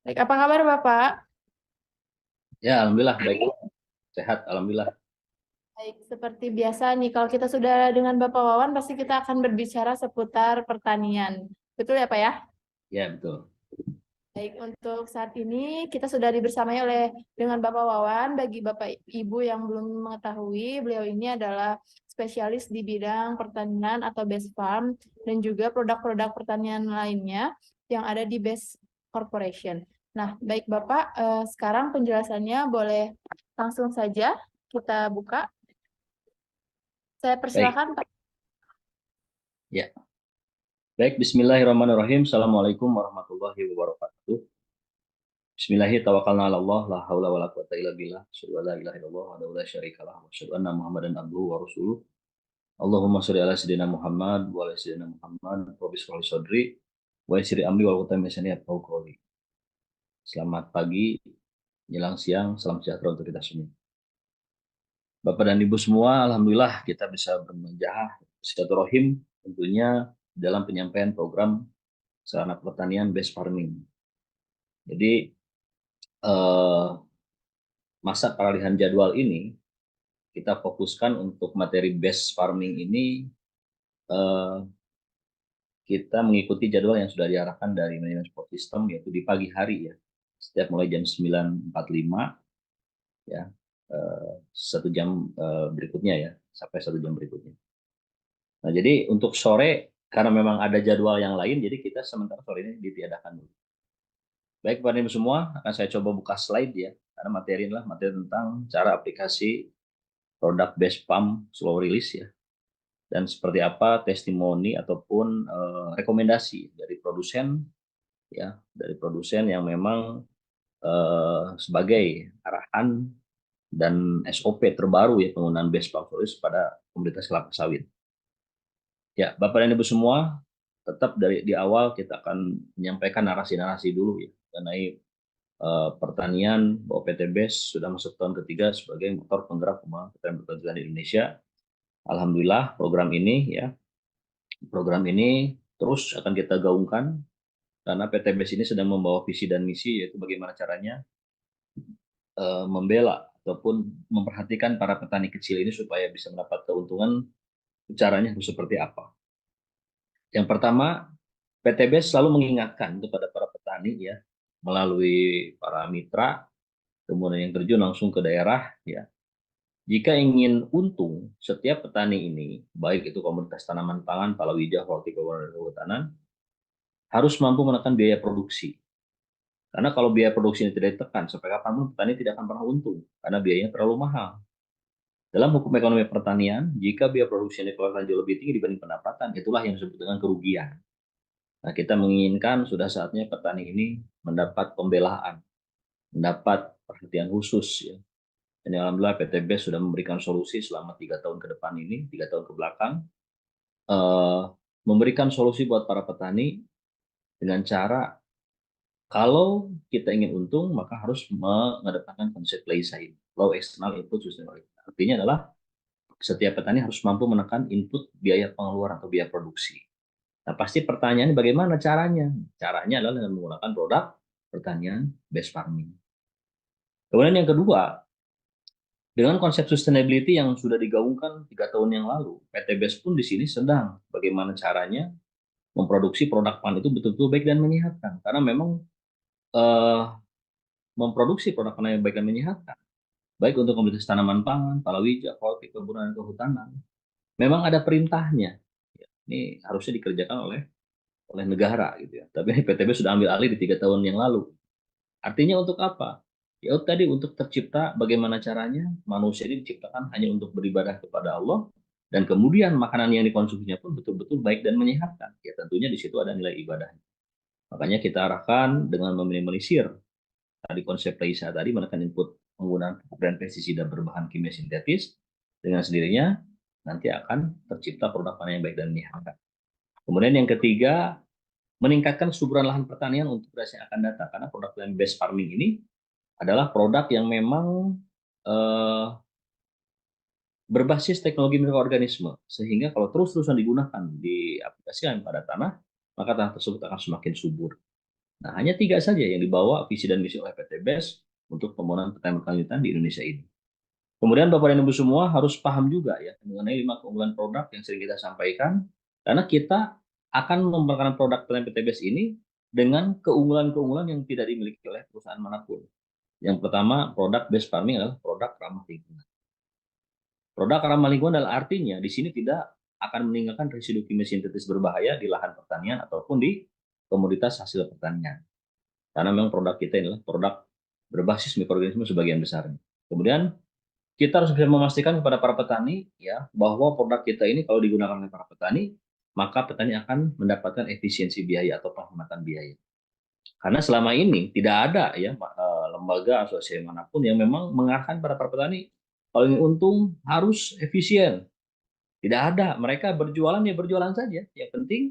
Baik, apa kabar Bapak? Ya, alhamdulillah baik, sehat, alhamdulillah. Baik, seperti biasa nih, kalau kita sudah dengan Bapak Wawan, pasti kita akan berbicara seputar pertanian. Betul ya Pak ya? Ya, betul. Baik, untuk saat ini kita sudah dibersamai oleh dengan Bapak Wawan. Bagi Bapak Ibu yang belum mengetahui, beliau ini adalah spesialis di bidang pertanian atau Best Farm dan juga produk-produk pertanian lainnya yang ada di Best Corporation. Nah, baik Bapak, sekarang penjelasannya boleh langsung saja kita buka. Saya Baik, persilakan Pak. ya. Baik, bismillahirrahmanirrahim. Assalamualaikum warahmatullahi wabarakatuh. Bismillahirrahmanirrahim. La haula wa la quwata illa billah. Asyhadu an la ilaha illallah wa la syarika lah. Wa asyhadu anna Muhammadan abduhu wa rasuluh. Allahumma shalli ala sayyidina Muhammad wa ala sayyidina Muhammad wa bismillah sadri wa yassir amri wa qul misani yafqahu qawli. Selamat pagi, menjelang siang, salam sejahtera untuk kita semua. Bapak dan Ibu semua, alhamdulillah kita bisa bermenjah silaturahim tentunya dalam penyampaian program sarana pertanian base farming. Jadi eh, masa peralihan jadwal ini kita fokuskan untuk materi base farming ini eh, kita mengikuti jadwal yang sudah diarahkan dari manajemen support system yaitu di pagi hari ya. Setiap mulai jam 9.45 ya. 1 jam berikutnya ya, sampai 1 jam berikutnya. Nah, jadi untuk sore karena memang ada jadwal yang lain, jadi kita sementara sore ini ditiadakan dulu. Baik, Pak Ibu semua, akan saya coba buka slide ya, karena materi inilah materi tentang cara aplikasi produk base pump slow release ya, dan seperti apa testimoni ataupun rekomendasi dari produsen yang memang sebagai arahan dan SOP terbaru ya penggunaan base pump slow release pada komunitas kelapa sawit. Ya, Bapak dan Ibu semua, tetap dari di awal kita akan menyampaikan narasi-narasi dulu ya mengenai pertanian bahwa PT BES sudah masuk tahun ketiga sebagai motor penggerak pembangunan pertanian di Indonesia. Alhamdulillah program ini terus akan kita gaungkan karena PT BES ini sedang membawa visi dan misi yaitu bagaimana caranya membela ataupun memperhatikan para petani kecil ini supaya bisa mendapat keuntungan. Caranya harus seperti apa? Yang pertama, PTB selalu mengingatkan kepada para petani ya melalui para mitra, kemudian yang terjun langsung ke daerah ya. Jika ingin untung, setiap petani ini, baik itu komunitas tanaman pangan, palawija, hortikultura, dan kehutanan, harus mampu menekan biaya produksi. Karena kalau biaya produksi ini tidak ditekan, sampai kapanpun petani tidak akan pernah untung, karena biayanya terlalu mahal. Dalam hukum ekonomi pertanian, jika biaya produksi ini kelihatan jauh lebih tinggi dibanding pendapatan, itulah yang disebut dengan kerugian. Nah, kita menginginkan sudah saatnya petani ini mendapat pembelaan, mendapat perhatian khusus ya. Dan alhamdulillah PTB sudah memberikan solusi selama 3 tahun ke depan ini, 3 tahun ke belakang, eh, memberikan solusi buat para petani dengan cara kalau kita ingin untung maka harus mengedepankan konsep play side, low external input sustainability. Artinya adalah setiap petani harus mampu menekan input biaya pengeluaran atau biaya produksi. Nah, pasti pertanyaannya bagaimana caranya? Caranya adalah dengan menggunakan produk pertanian base farming. Kemudian yang kedua, dengan konsep sustainability yang sudah digaungkan 3 tahun yang lalu, PT BES pun di sini sedang bagaimana caranya memproduksi produk pangan itu betul-betul baik dan menyehatkan. Karena memang eh, memproduksi produk pangan yang baik dan menyehatkan, baik untuk komoditas tanaman pangan, palawija, hortikultura, dan kehutanan, memang ada perintahnya. Ini harusnya dikerjakan oleh negara gitu ya. Tapi PTB sudah ambil alih di 3 tahun yang lalu. Artinya untuk apa? Ya tadi untuk tercipta bagaimana caranya manusia ini diciptakan hanya untuk beribadah kepada Allah dan kemudian makanan yang dikonsumsinya pun betul-betul baik dan menyehatkan. Ya tentunya di situ ada nilai ibadah. Makanya kita arahkan dengan meminimalisir tadi konsep Raisa tadi menekan input penggunaan pupuk dan pestisida berbahan kimia sintetis dengan sendirinya nanti akan tercipta produk panen yang baik dan menyehatkan. Kemudian yang ketiga, meningkatkan kesuburan lahan pertanian untuk generasi yang akan datang karena produk land based farming ini adalah produk yang memang eh, berbasis teknologi mikroorganisme sehingga kalau terus-terusan digunakan di aplikasikan pada tanah maka tanah tersebut akan semakin subur. Nah, hanya 3 saja yang dibawa visi dan misi oleh PT BES untuk pembangunan pertanian berkelanjutan di Indonesia ini. Kemudian Bapak dan Ibu semua harus paham juga ya mengenai 5 keunggulan produk yang sering kita sampaikan, karena kita akan memperkenalkan produk pertanian PT BES ini dengan keunggulan-keunggulan yang tidak dimiliki oleh perusahaan manapun. Yang pertama, produk base farming adalah produk ramah lingkungan. Produk ramah lingkungan adalah artinya di sini tidak akan meninggalkan residu kimia sintetis berbahaya di lahan pertanian ataupun di komoditas hasil pertanian. Karena memang produk kita adalah produk berbasis mikroorganisme sebagian besar. Kemudian kita harus bisa memastikan kepada para petani ya bahwa produk kita ini kalau digunakan oleh para petani, maka petani akan mendapatkan efisiensi biaya atau penghematan biaya. Karena selama ini tidak ada ya lembaga asosiasi manapun yang memang mengarahkan para petani kalau ingin untung harus efisien. Tidak ada, mereka berjualan ya berjualan saja. Yang penting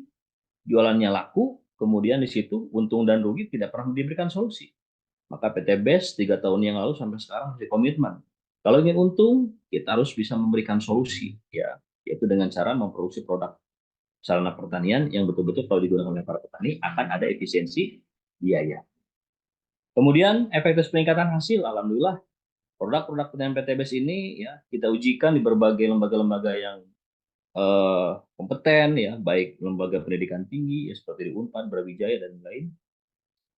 jualannya laku, kemudian di situ untung dan rugi tidak pernah diberikan solusi. Maka PT BES 3 tahun yang lalu sampai sekarang masih komitmen. Kalau ingin untung, kita harus bisa memberikan solusi, ya, yaitu dengan cara memproduksi produk sarana pertanian yang betul-betul kalau digunakan oleh para petani akan ada efisiensi biaya. Kemudian efektif peningkatan hasil, alhamdulillah produk-produk pertanian PT BES ini ya kita ujikan di berbagai lembaga-lembaga yang kompeten ya, baik lembaga pendidikan tinggi ya, seperti di Unpad, Brawijaya dan lain.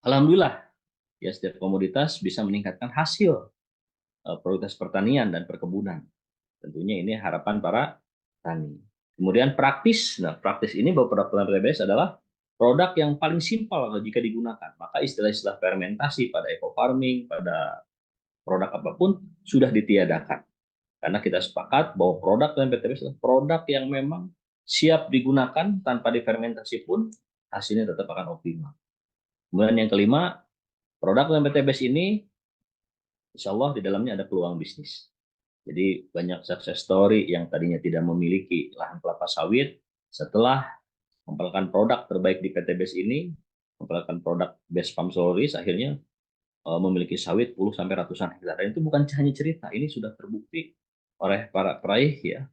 Alhamdulillah ya setiap komoditas bisa meningkatkan hasil produksi pertanian dan perkebunan. Tentunya ini harapan para petani. Kemudian praktis, nah praktis ini bahwa produk pertanian PTBS adalah produk yang paling simpel jika digunakan. Maka istilah-istilah fermentasi pada eco farming, pada produk apapun sudah ditiadakan. Karena kita sepakat bahwa produk pertanian PTBS adalah produk yang memang siap digunakan tanpa difermentasi pun hasilnya tetap akan optimal. Kemudian yang kelima, produk pertanian PTBS ini insya Allah di dalamnya ada peluang bisnis. Jadi banyak success story yang tadinya tidak memiliki lahan kelapa sawit, setelah memperkenalkan produk terbaik di PT BES ini, memperkenalkan produk Best Farm Solaris, akhirnya memiliki sawit puluh sampai ratusan hektar. Dan itu bukan hanya cerita, ini sudah terbukti oleh para peraih ya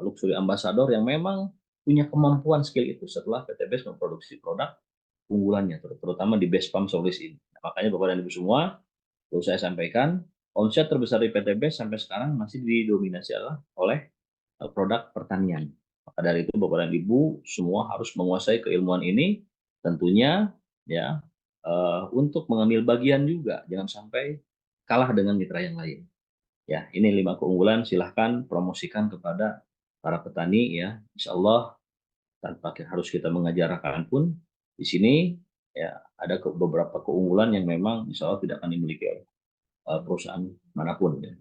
luxury ambassador yang memang punya kemampuan skill itu setelah PT BES memproduksi produk unggulannya, terutama di Best Farm Solaris ini. Nah, makanya Bapak dan Ibu semua, perlu saya sampaikan, omset terbesar di PT BES sampai sekarang masih didominasi oleh produk pertanian. Maka dari itu Bapak dan Ibu semua harus menguasai keilmuan ini, tentunya ya untuk mengambil bagian juga, jangan sampai kalah dengan mitra yang lain. Ya, ini 5 keunggulan, silahkan promosikan kepada para petani ya. Insya Allah tanpa harus kita mengajarkan pun di sini ya ada beberapa keunggulan yang memang insya Allah tidak akan dimiliki oleh perusahaan manapun. Ya.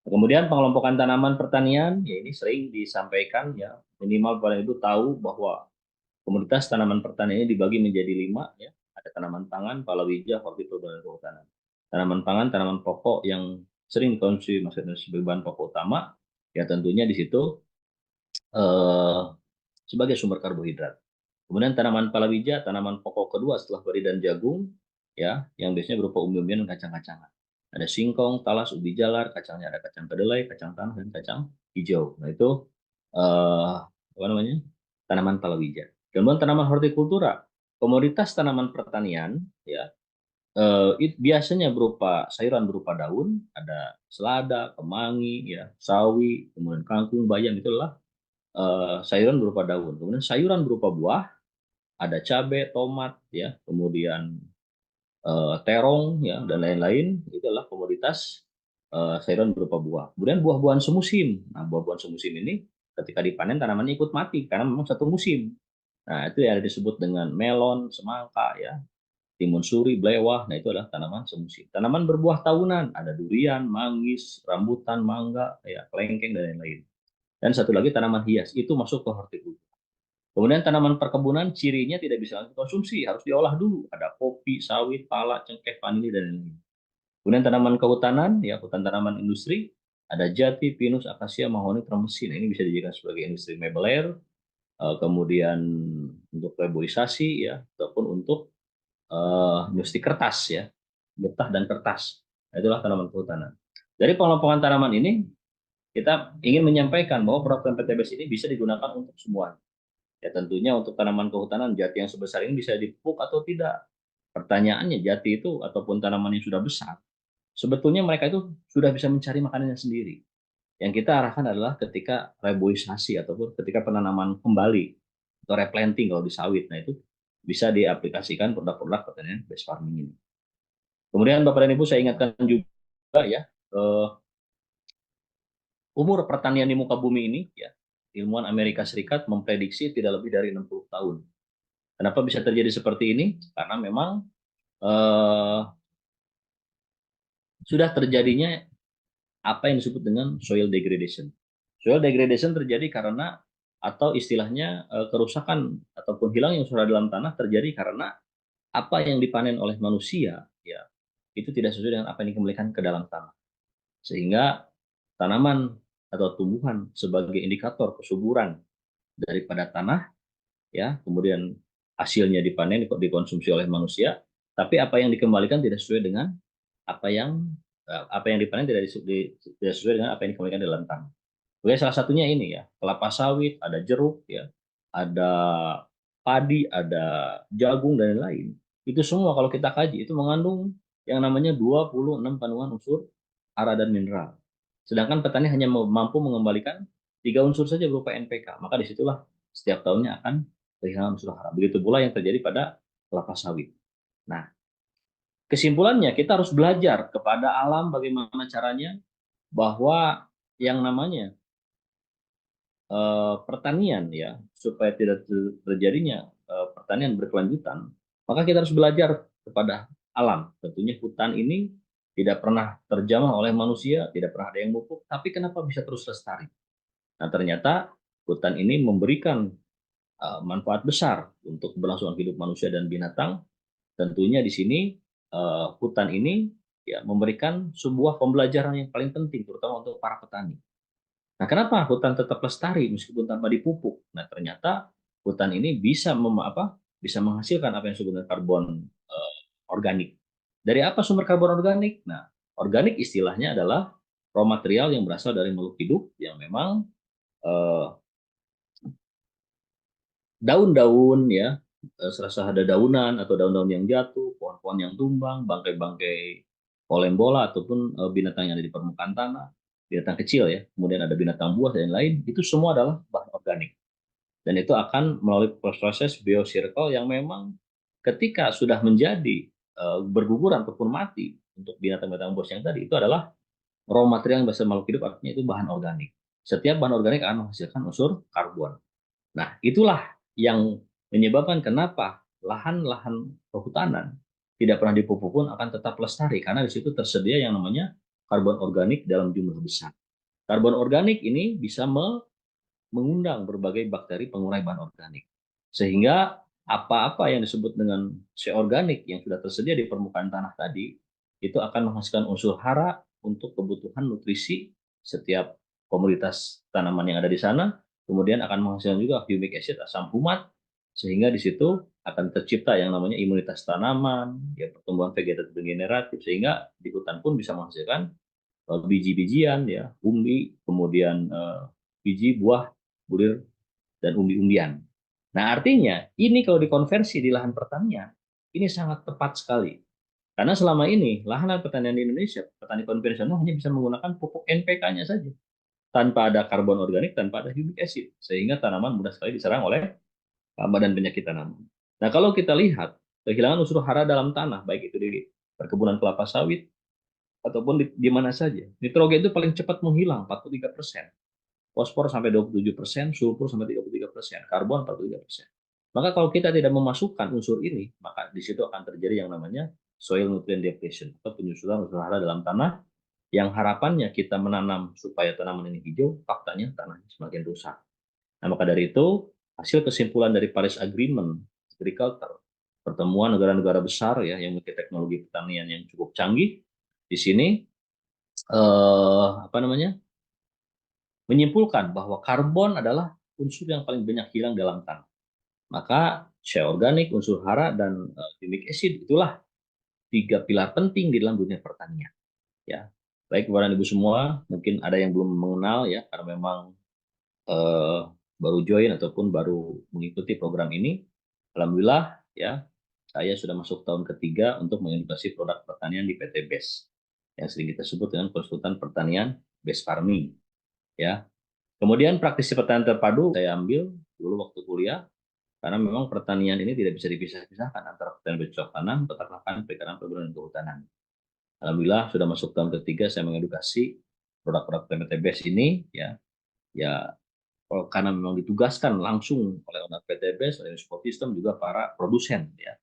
Kemudian pengelompokan tanaman pertanian, ya ini sering disampaikan ya, minimal pada itu tahu bahwa komoditas tanaman pertanian ini dibagi menjadi 5 ya. Ada tanaman pangan, palawija, hortikultura dan kehutanan. Tanaman pangan, tanaman pokok yang sering dikonsumsi maksudnya sebagai bahan pokok utama, ya tentunya di situ eh, sebagai sumber karbohidrat. Kemudian tanaman palawija, tanaman pokok kedua setelah padi dan jagung, ya, yang biasanya berupa umbi-umbian dan kacang-kacangan. Ada singkong, talas, ubi jalar, kacangnya ada kacang kedelai, kacang tanah, dan kacang hijau. Nah itu apa namanya tanaman palawija. Kemudian tanaman hortikultura, komoditas tanaman pertanian, ya, biasanya berupa sayuran berupa daun, ada selada, kemangi, ya, sawi, kemudian kangkung, bayam itu adalah sayuran berupa daun. Kemudian sayuran berupa buah, ada cabai, tomat, ya, kemudian terong, ya, dan lain-lain. Itu adalah komoditas sayuran berupa buah. Kemudian buah-buahan semusim. Nah, buah-buahan semusim ini ketika dipanen tanamannya ikut mati karena memang satu musim. Nah, itu yang disebut dengan melon, semangka, ya, timun suri, belewah. Nah, itu adalah tanaman semusim. Tanaman berbuah tahunan, ada durian, manggis, rambutan, mangga, ya, kelengkeng, dan lain-lain. Dan satu lagi tanaman hias, itu masuk ke hortikultura. Kemudian tanaman perkebunan cirinya tidak bisa langsung konsumsi, harus diolah dulu. Ada kopi, sawit, pala, cengkeh, vanili, dan lain-lain. Kemudian tanaman kehutanan, ya hutan tanaman industri, ada jati, pinus, akasia, mahoni, termesin. Ini bisa dijadikan sebagai industri mebel, kemudian untuk reboisasi, ya, ataupun untuk industri kertas, ya, getah dan kertas. Nah, itulah tanaman kehutanan. Dari pengelompokan tanaman ini, kita ingin menyampaikan bahwa program PTBS ini bisa digunakan untuk semua. Ya tentunya untuk tanaman kehutanan jati yang sebesar ini bisa dipupuk atau tidak. pertanyaannya jati itu ataupun tanaman yang sudah besar, sebetulnya mereka itu sudah bisa mencari makanannya sendiri. Yang kita arahkan adalah ketika reboisasi ataupun ketika penanaman kembali atau replanting kalau di sawit. Nah, itu bisa diaplikasikan produk-produk pertanian base farming ini. Kemudian Bapak dan Ibu saya ingatkan juga ya, umur pertanian di muka bumi ini ya, ilmuwan Amerika Serikat memprediksi tidak lebih dari 60 tahun. Kenapa bisa terjadi seperti ini? Karena memang eh, sudah terjadinya apa yang disebut dengan soil degradation. Soil degradation terjadi karena atau istilahnya kerusakan ataupun hilang yang sudah dalam tanah terjadi karena apa yang dipanen oleh manusia ya itu tidak sesuai dengan apa yang dikembalikan ke dalam tanah. Sehingga tanaman atau tumbuhan sebagai indikator kesuburan daripada tanah ya, kemudian hasilnya dipanen dikonsumsi oleh manusia, tapi apa yang dikembalikan tidak sesuai dengan apa yang dipanen tidak sesuai dengan apa yang dikembalikan dalam tanah. Oke, salah satunya ini ya, kelapa sawit, ada jeruk ya, ada padi, ada jagung dan lain-lain. Itu semua kalau kita kaji itu mengandung yang namanya 26 kandungan unsur hara dan mineral. Sedangkan petani hanya mampu mengembalikan 3 unsur saja berupa NPK. Maka disitulah setiap tahunnya akan kehilangan unsur hara. Begitu pula yang terjadi pada kelapa sawit. Nah, kesimpulannya kita harus belajar kepada alam bagaimana caranya bahwa yang namanya pertanian ya supaya tidak terjadinya pertanian berkelanjutan, maka kita harus belajar kepada alam. Tentunya hutan ini tidak pernah terjamah oleh manusia, tidak pernah ada yang pupuk, tapi kenapa bisa terus lestari? Nah, ternyata hutan ini memberikan manfaat besar untuk keberlangsungan hidup manusia dan binatang. Tentunya di sini hutan ini ya memberikan sebuah pembelajaran yang paling penting terutama untuk para petani. Nah, kenapa hutan tetap lestari meskipun tanpa dipupuk? Nah, ternyata hutan ini bisa menghasilkan apa yang disebut dengan karbon organik. Dari apa sumber karbon organik? Nah, organik istilahnya adalah raw material yang berasal dari makhluk hidup yang memang eh, daun-daun ya, serasa ada daunan atau daun-daun yang jatuh, pohon-pohon yang tumbang, bangkai-bangkai polem bola ataupun binatang yang ada di permukaan tanah, binatang kecil ya, kemudian ada binatang buas dan lain, itu semua adalah bahan organik. Dan itu akan melalui proses biocircle yang memang ketika sudah menjadi berguguran ataupun mati untuk binatang-binatang buas yang tadi, itu adalah raw material yang berasal makhluk hidup, artinya itu bahan organik. Setiap bahan organik akan menghasilkan unsur karbon. Nah, itulah yang menyebabkan kenapa lahan-lahan kehutanan tidak pernah dipupuk pun akan tetap lestari karena di situ tersedia yang namanya karbon organik dalam jumlah besar. Karbon organik ini bisa mengundang berbagai bakteri pengurai bahan organik. Sehingga apa-apa yang disebut dengan C-organik yang sudah tersedia di permukaan tanah tadi itu akan menghasilkan unsur hara untuk kebutuhan nutrisi setiap komoditas tanaman yang ada di sana, kemudian akan menghasilkan juga humic acid asam humat sehingga di situ akan tercipta yang namanya imunitas tanaman, ya pertumbuhan vegetatif degeneratif sehingga di hutan pun bisa menghasilkan biji-bijian ya, umbi, kemudian biji buah, bulir dan umbi-umbian. Nah, artinya ini kalau dikonversi di lahan pertanian, ini sangat tepat sekali. Karena selama ini lahan pertanian di Indonesia, petani konvensional hanya bisa menggunakan pupuk NPK-nya saja, tanpa ada karbon organik, tanpa ada humic acid, sehingga tanaman mudah sekali diserang oleh hama dan penyakit tanaman. Nah, kalau kita lihat kehilangan unsur hara dalam tanah, baik itu di perkebunan kelapa sawit ataupun di mana saja, nitrogen itu paling cepat menghilang 43%, fosfor sampai 27%, sulfur sampai 33%, karbon 43%. Maka kalau kita tidak memasukkan unsur ini, maka di situ akan terjadi yang namanya soil nutrient depletion atau penyusutan unsur hara dalam tanah yang harapannya kita menanam supaya tanaman ini hijau, faktanya tanahnya semakin rusak. Nah, maka dari itu hasil kesimpulan dari Paris Agreement Agriculture, pertemuan negara-negara besar ya yang memiliki teknologi pertanian yang cukup canggih di sini apa namanya menyimpulkan bahwa karbon adalah unsur yang paling banyak hilang dalam tanah. Maka share organik, unsur hara, dan humic acid itulah 3 pilar penting di dalam dunia pertanian. Ya, baik Bapak dan Ibu semua, mungkin ada yang belum mengenal ya, karena memang baru join ataupun baru mengikuti program ini. Alhamdulillah ya, saya sudah masuk tahun ketiga untuk mengedukasi produk pertanian di PT BES yang sering kita sebut dengan konsultan pertanian BES Farming, ya. Kemudian praktisi pertanian terpadu saya ambil dulu waktu kuliah karena memang pertanian ini tidak bisa dipisah-pisahkan antara pertanian bercocok tanam, peternakan, perikanan, perkebunan, dan kehutanan. Alhamdulillah sudah masuk tahun ketiga saya mengedukasi produk-produk PT BES ini, ya, ya karena memang ditugaskan langsung oleh owner PT BES, oleh support system juga para produsen, ya,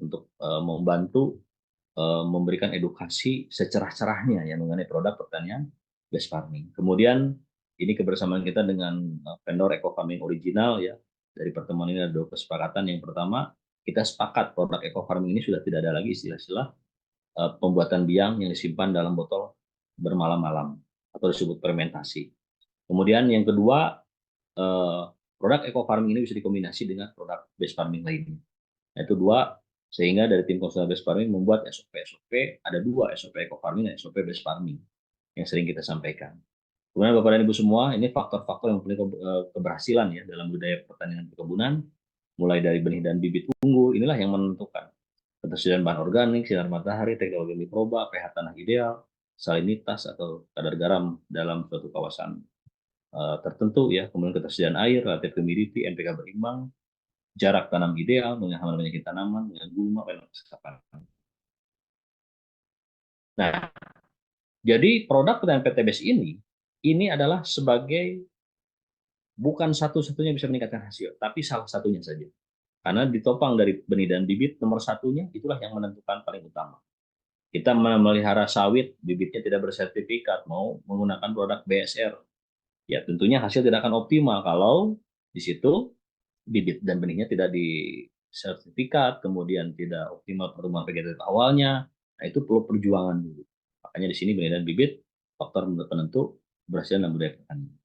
untuk membantu memberikan edukasi secerah-cerahnya yang mengenai produk pertanian base farming. Kemudian ini kebersamaan kita dengan vendor eco farming original, ya. Dari pertemuan ini ada dua kesepakatan. Yang pertama, kita sepakat produk eco farming ini sudah tidak ada lagi istilah-istilah pembuatan biang yang disimpan dalam botol bermalam-malam atau disebut fermentasi. Kemudian yang kedua, produk eco farming ini bisa dikombinasi dengan produk base farming lainnya. Itu dua, sehingga dari tim konsultan base farming membuat SOP-SOP, ada dua, SOP eco farming dan SOP base farming yang sering kita sampaikan. Kemudian Bapak dan Ibu semua, ini faktor-faktor yang penting keberhasilan ya dalam budaya pertanian perkebunan, mulai dari benih dan bibit unggul, inilah yang menentukan ketersediaan bahan organik, sinar matahari, teknologi mikroba, pH tanah ideal, salinitas atau kadar garam dalam suatu kawasan tertentu, ya. Kemudian ketersediaan air, relative humidity, NPK berimbang, jarak tanam ideal, dengan hama penyakit tanaman, dengan gulma, penyakit. Nah, jadi produk pertanian PTBS ini adalah sebagai bukan satu-satunya bisa meningkatkan hasil, tapi salah satunya saja. Karena ditopang dari benih dan bibit, nomor satunya itulah yang menentukan paling utama. Kita memelihara sawit, bibitnya tidak bersertifikat, mau menggunakan produk BSR, ya tentunya hasil tidak akan optimal kalau di situ bibit dan benihnya tidak disertifikat, kemudian tidak optimal pertumbuhan vegetatif awalnya. Nah, itu perlu perjuangan dulu. Makanya di sini benih dan bibit faktor penentu keberhasilan dalam budaya pertanian.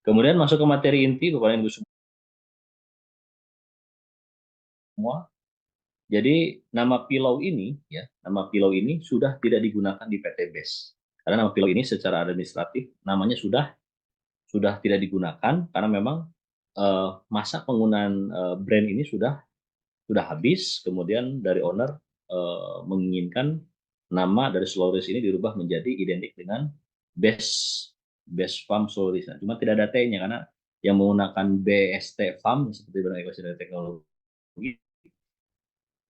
Kemudian masuk ke materi inti, Bapak dan Ibu semua. Jadi nama pilau ini, ya, nama pilau ini sudah tidak digunakan di PT BES. Karena nama pilau ini secara administratif namanya sudah tidak digunakan karena memang masa penggunaan brand ini sudah habis. Kemudian dari owner menginginkan nama dari Sulawesi ini dirubah menjadi identik dengan Best Best Farm Sulawesi. Nah, cuma tidak ada T-nya karena yang menggunakan BST Farm seperti Badan Ekonomi dan Teknologi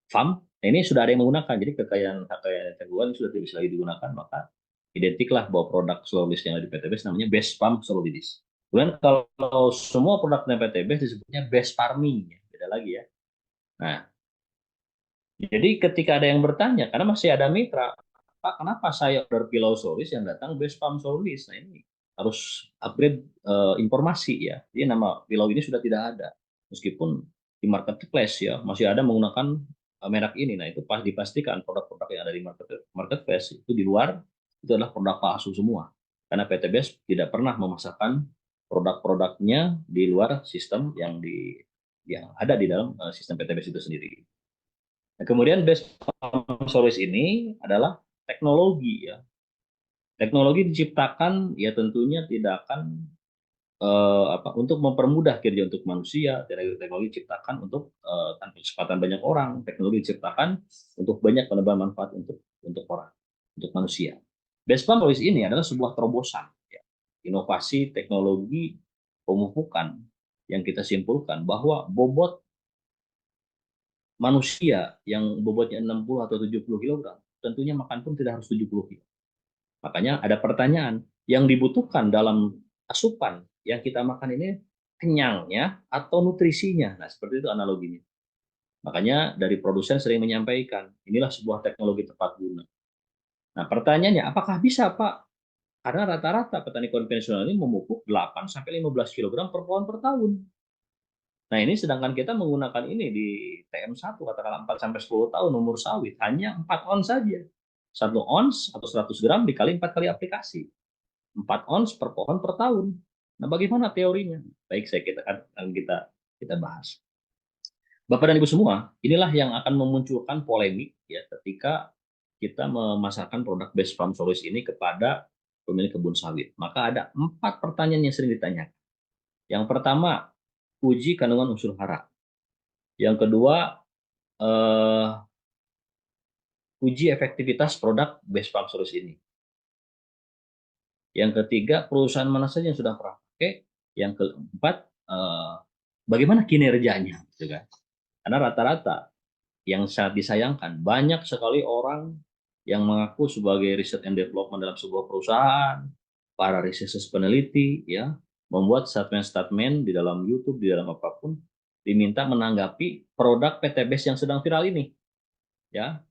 Farm, nah ini sudah ada yang menggunakan. Jadi kekayaan intelektual sudah tidak bisa lagi digunakan, maka identiklah bahwa produk Sulawesi yang ada di PTBS namanya Best Farm Sulawesi. Kemudian kalau semua produk dari PTBS disebutnya Best Farming, ya. Beda lagi ya. Nah, jadi ketika ada yang bertanya, karena masih ada mitra, Pak, kenapa saya order pilau solis yang datang Best Farm solis? Nah ini harus upgrade informasi, ya. Jadi nama pilau ini sudah tidak ada, meskipun di marketplace ya masih ada menggunakan merek ini. Nah itu pas dipastikan produk-produk yang ada di marketplace itu di luar itu adalah produk palsu semua, karena PTBS tidak pernah memasarkan produk-produknya di luar sistem yang ada di dalam sistem PTBS itu sendiri. Nah, kemudian best service ini adalah teknologi, ya. Teknologi diciptakan ya tentunya tidak akan untuk mempermudah kerja untuk manusia. Teknologi diciptakan untuk tanpa kesempatan banyak orang. Teknologi diciptakan untuk banyak penambah manfaat untuk orang, untuk manusia. Best service ini adalah sebuah terobosan, ya. Inovasi teknologi pemupukan yang kita simpulkan bahwa bobot manusia yang bobotnya 60 atau 70 kg, tentunya makan pun tidak harus 70 kg. Makanya ada pertanyaan, yang dibutuhkan dalam asupan yang kita makan ini kenyangnya atau nutrisinya. Nah, seperti itu analoginya. Makanya dari produsen sering menyampaikan, inilah sebuah teknologi tepat guna. Nah, pertanyaannya, apakah bisa, Pak? Karena rata-rata petani konvensional ini memupuk 8 sampai 15 kg per pohon per tahun. Nah, ini sedangkan kita menggunakan ini di TM1 katakanlah 4 sampai 10 tahun umur sawit hanya 4 ons saja. 1 ons atau 100 gram dikali 4 kali aplikasi. 4 ons per pohon per tahun. Nah, bagaimana teorinya? Baik, kita bahas. Bapak dan Ibu semua, inilah yang akan memunculkan polemik ya ketika kita memasarkan produk Best Farm Solution ini kepada pemilik kebun sawit. Maka ada 4 pertanyaan yang sering ditanyakan. Yang pertama, uji kandungan unsur hara. Yang kedua, eh, uji efektivitas produk base pump solution ini. Yang ketiga, perusahaan mana saja yang sudah pernah pakai. Yang keempat, bagaimana kinerjanya, gitu kan? Karena rata-rata yang sangat disayangkan, banyak sekali orang yang mengaku sebagai research and development dalam sebuah perusahaan, para research peneliti, ya, membuat statement-statement di dalam YouTube, di dalam apapun, diminta menanggapi produk PTBS yang sedang viral ini, ya.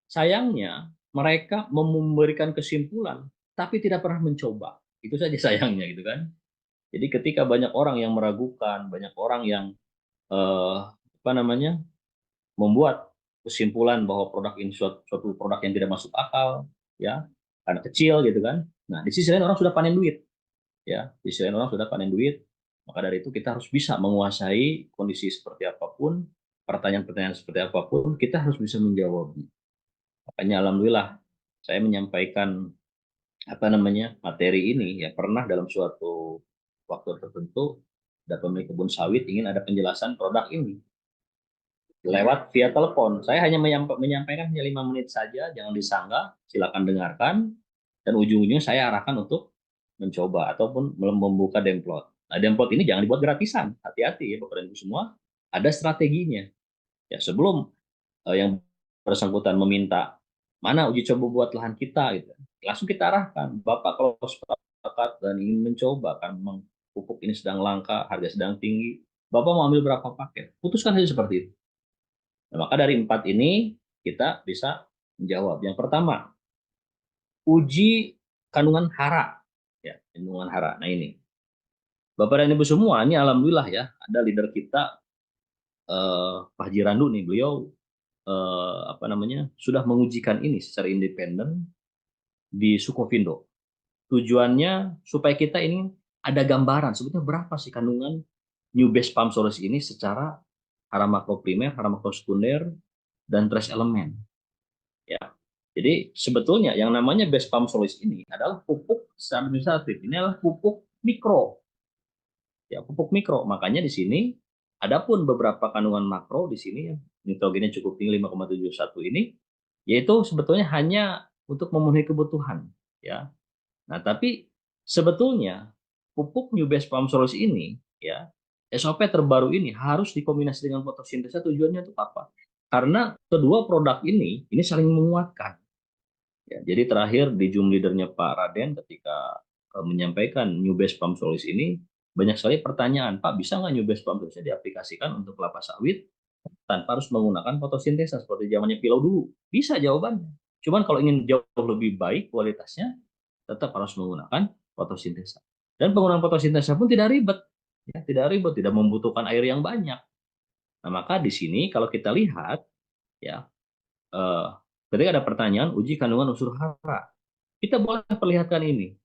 Sayangnya mereka memberikan kesimpulan, tapi tidak pernah mencoba. Itu saja sayangnya, gitu kan. Jadi ketika banyak orang yang meragukan, banyak orang yang apa namanya membuat kesimpulan bahwa produk ini suatu produk yang tidak masuk akal, ya, karena kecil, gitu kan. Nah, di sisi lain orang sudah panen duit, ya, di sisi lain orang sudah panen duit. Maka dari itu kita harus bisa menguasai kondisi seperti apapun, pertanyaan-pertanyaan seperti apapun, kita harus bisa menjawabnya. Makanya alhamdulillah saya menyampaikan apa namanya materi ini ya pernah dalam suatu waktu tertentu ada pemilik kebun sawit ingin ada penjelasan produk ini lewat via telepon. Saya hanya menyampaikan hanya 5 menit saja, jangan disanggah, silakan dengarkan, dan ujung-ujungnya saya arahkan untuk mencoba ataupun membuka demplot. Nah, demplot ini jangan dibuat gratisan, hati-hati ya Bapak dan Ibu semua, ada strateginya. Ya sebelum yang bersangkutan meminta mana uji coba buat lahan kita, gitu, langsung kita arahkan, Bapak kalau sepakat dan ingin mencoba, kan memang pupuk ini sedang langka, harga sedang tinggi, Bapak mau ambil berapa paket, putuskan saja seperti itu. Nah, maka dari 4 ini kita bisa menjawab. Yang pertama, uji kandungan hara. Ya, kandungan hara. Nah ini, Bapak dan Ibu semua, ini alhamdulillah ya, ada leader kita, Pak Haji Randu nih, beliau apa namanya sudah mengujikan ini secara independen di Sukovindo. Tujuannya supaya kita ini ada gambaran sebetulnya berapa sih kandungan new base pump solution ini secara hara makro primer, hara makro sekunder, dan trace elemen. Ya. Jadi sebetulnya yang namanya base pump solution ini adalah pupuk secara administratif. Ini adalah pupuk mikro. Ya, pupuk mikro. Makanya di sini adapun beberapa kandungan makro di sini nitrogennya cukup tinggi 5,71 ini yaitu sebetulnya hanya untuk memenuhi kebutuhan, ya. Nah, tapi sebetulnya pupuk new base pump solution ini, ya, SOP terbaru ini harus dikombinasi dengan fotosintesa. Tujuannya untuk apa? Karena kedua produk ini saling menguatkan. Ya, jadi terakhir di Zoom leadernya Pak Raden ketika menyampaikan new base pump solution ini banyak sekali pertanyaan, Pak bisa nggak new base pump solution diaplikasikan untuk kelapa sawit tanpa harus menggunakan fotosintesa seperti zamannya pilau dulu? Bisa jawabannya. Cuman kalau ingin jauh lebih baik kualitasnya, tetap harus menggunakan fotosintesa. Dan penggunaan fotosintesa pun tidak ribet, ya, tidak ribet, tidak membutuhkan air yang banyak. Nah, maka di sini kalau kita lihat, ya, eh, ketika ada pertanyaan uji kandungan unsur hara, kita boleh perlihatkan ini,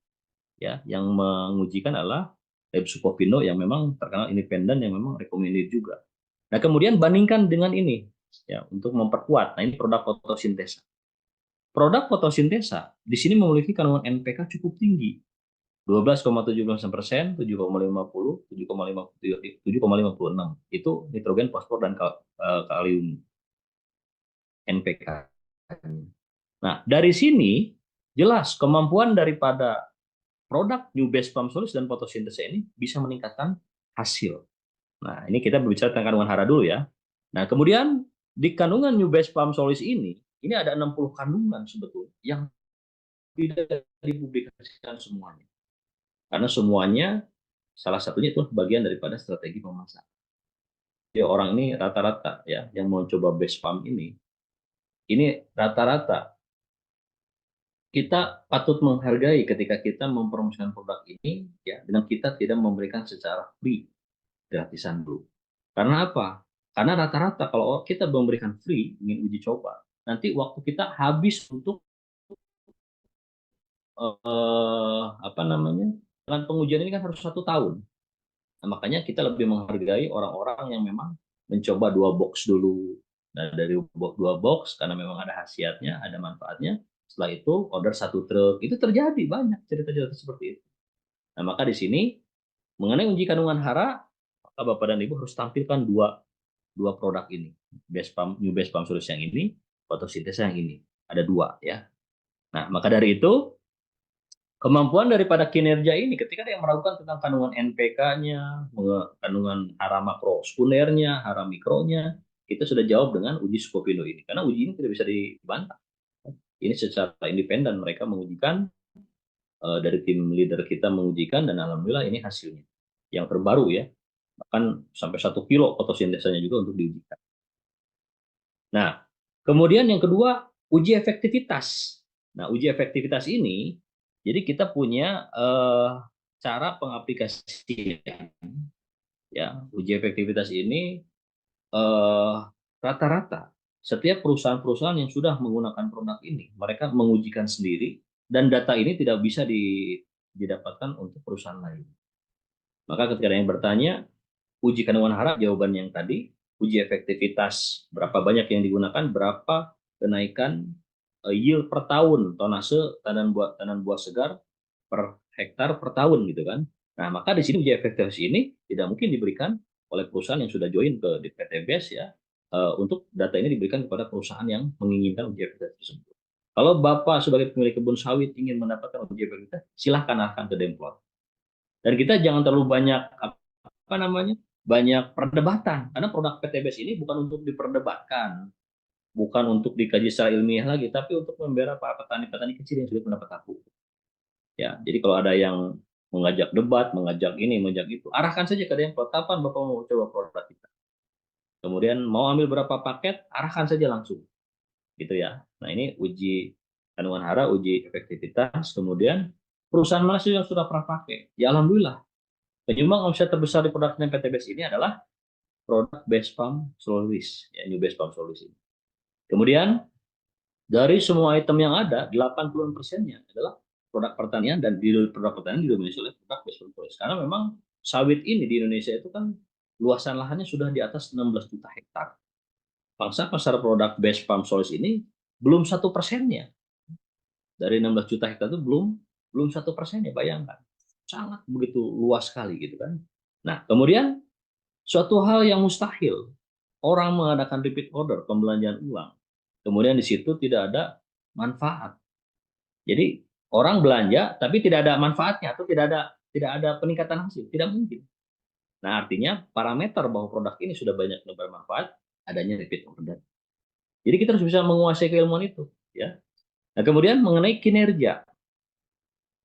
ya, yang mengujikan adalah Lab Sukovindo yang memang terkenal independen, yang memang recommended juga. Nah, kemudian bandingkan dengan ini, ya, untuk memperkuat. Nah, ini produk fotosintesa. Produk fotosintesa di sini memiliki kandungan NPK cukup tinggi, 12,17%, 7,50, 7,56 itu nitrogen, fosfor, dan kalium NPK. Nah, dari sini jelas kemampuan daripada produk new base pump solution dan fotosintesa ini bisa meningkatkan hasil. Nah, ini kita berbicara tentang kandungan hara dulu ya. Nah, kemudian di kandungan new base pump solution ini ada 60 kandungan sebetulnya yang tidak dipublikasikan semuanya. Karena semuanya salah satunya itu bagian daripada strategi pemasaran. Jadi orang ini rata-rata ya yang mau coba base pump ini rata-rata kita patut menghargai ketika kita mempromosikan produk ini ya dengan kita tidak memberikan secara free, gratisan dulu. Karena apa? Karena rata-rata kalau kita memberikan free ingin uji coba, nanti waktu kita habis untuk apa namanya? Dengan pengujian ini kan harus 1 tahun. Nah, makanya kita lebih menghargai orang-orang yang memang mencoba 2 box dulu. Nah, dari 2 box, karena memang ada khasiatnya, ada manfaatnya, setelah itu order 1 truk. Itu terjadi banyak cerita-cerita seperti itu. Nah, maka di sini, mengenai uji kandungan hara, maka Bapak dan Ibu harus tampilkan dua produk ini. New base pump solution yang ini, fotosintesa yang ini. Ada dua ya. Nah, maka dari itu kemampuan daripada kinerja ini ketika dia meragukan tentang kandungan NPK-nya, kandungan hara makro sekunernya, hara mikronya, kita sudah jawab dengan uji Scopino ini. Karena uji ini tidak bisa dibantah. Ini secara independen mereka mengujikan, dari tim leader kita mengujikan, dan alhamdulillah ini hasilnya. Yang terbaru ya, bahkan sampai 1 kilo fotosintesanya juga untuk diujikan. Nah, kemudian yang kedua, uji efektivitas. Nah, uji efektivitas ini, jadi kita punya cara pengaplikasian. Ya, uji efektivitas ini eh, rata-rata setiap perusahaan-perusahaan yang sudah menggunakan produk ini, mereka mengujikan sendiri dan data ini tidak bisa didapatkan untuk perusahaan lain. Maka ketika ada yang bertanya, uji kandungan hara, jawaban yang tadi, uji efektivitas, berapa banyak yang digunakan, berapa kenaikan yield per tahun, tonase tanan buah segar per hektar per tahun gitu kan. Nah, maka di sini uji efektivitas ini tidak mungkin diberikan oleh perusahaan yang sudah join ke di PTBS ya, untuk data ini diberikan kepada perusahaan yang menginginkan uji efektivitas tersebut. Kalau Bapak sebagai pemilik kebun sawit ingin mendapatkan uji efektivitas, silahkan arahkan ke Demplot. Dan kita jangan terlalu banyak apa namanya, banyak perdebatan, karena produk PTBS ini bukan untuk diperdebatkan, bukan untuk dikaji secara ilmiah lagi, tapi untuk membela para petani-petani kecil yang sudah mendapat aku. Ya, jadi kalau ada yang mengajak debat, mengajak ini, mengajak itu, arahkan saja ke Demplot. Kapan Bapak mau coba produk kita? Kemudian mau ambil berapa paket, arahkan saja langsung, gitu ya. Nah, ini uji kandungan hara, uji efektivitas, kemudian perusahaan mana sih yang sudah pernah pakai? Ya alhamdulillah. Penyumbang omset terbesar di produk PTBS ini adalah produk base pump solusi, ya, new base pump solusi. Kemudian dari semua item yang ada, 80%-nya adalah produk pertanian, dan di produk pertanian didominasi oleh produk base pump solusi. Karena memang sawit ini di Indonesia itu kan luasan lahannya sudah di atas 16 juta hektar. Pangsa pasar produk base pump solusi ini belum 1%-nya. Dari 16 juta hektar itu belum belum 1%-nya, bayangkan. Sangat begitu luas sekali gitu kan. Nah, kemudian suatu hal yang mustahil, orang mengadakan repeat order, pembelanjaan ulang. Kemudian di situ tidak ada manfaat. Jadi orang belanja tapi tidak ada manfaatnya, atau tidak ada peningkatan hasil, tidak mungkin. Nah, artinya parameter bahwa produk ini sudah banyak bermanfaat, adanya repeat order. Jadi kita harus bisa menguasai keilmuan itu, ya. Nah, kemudian mengenai kinerja.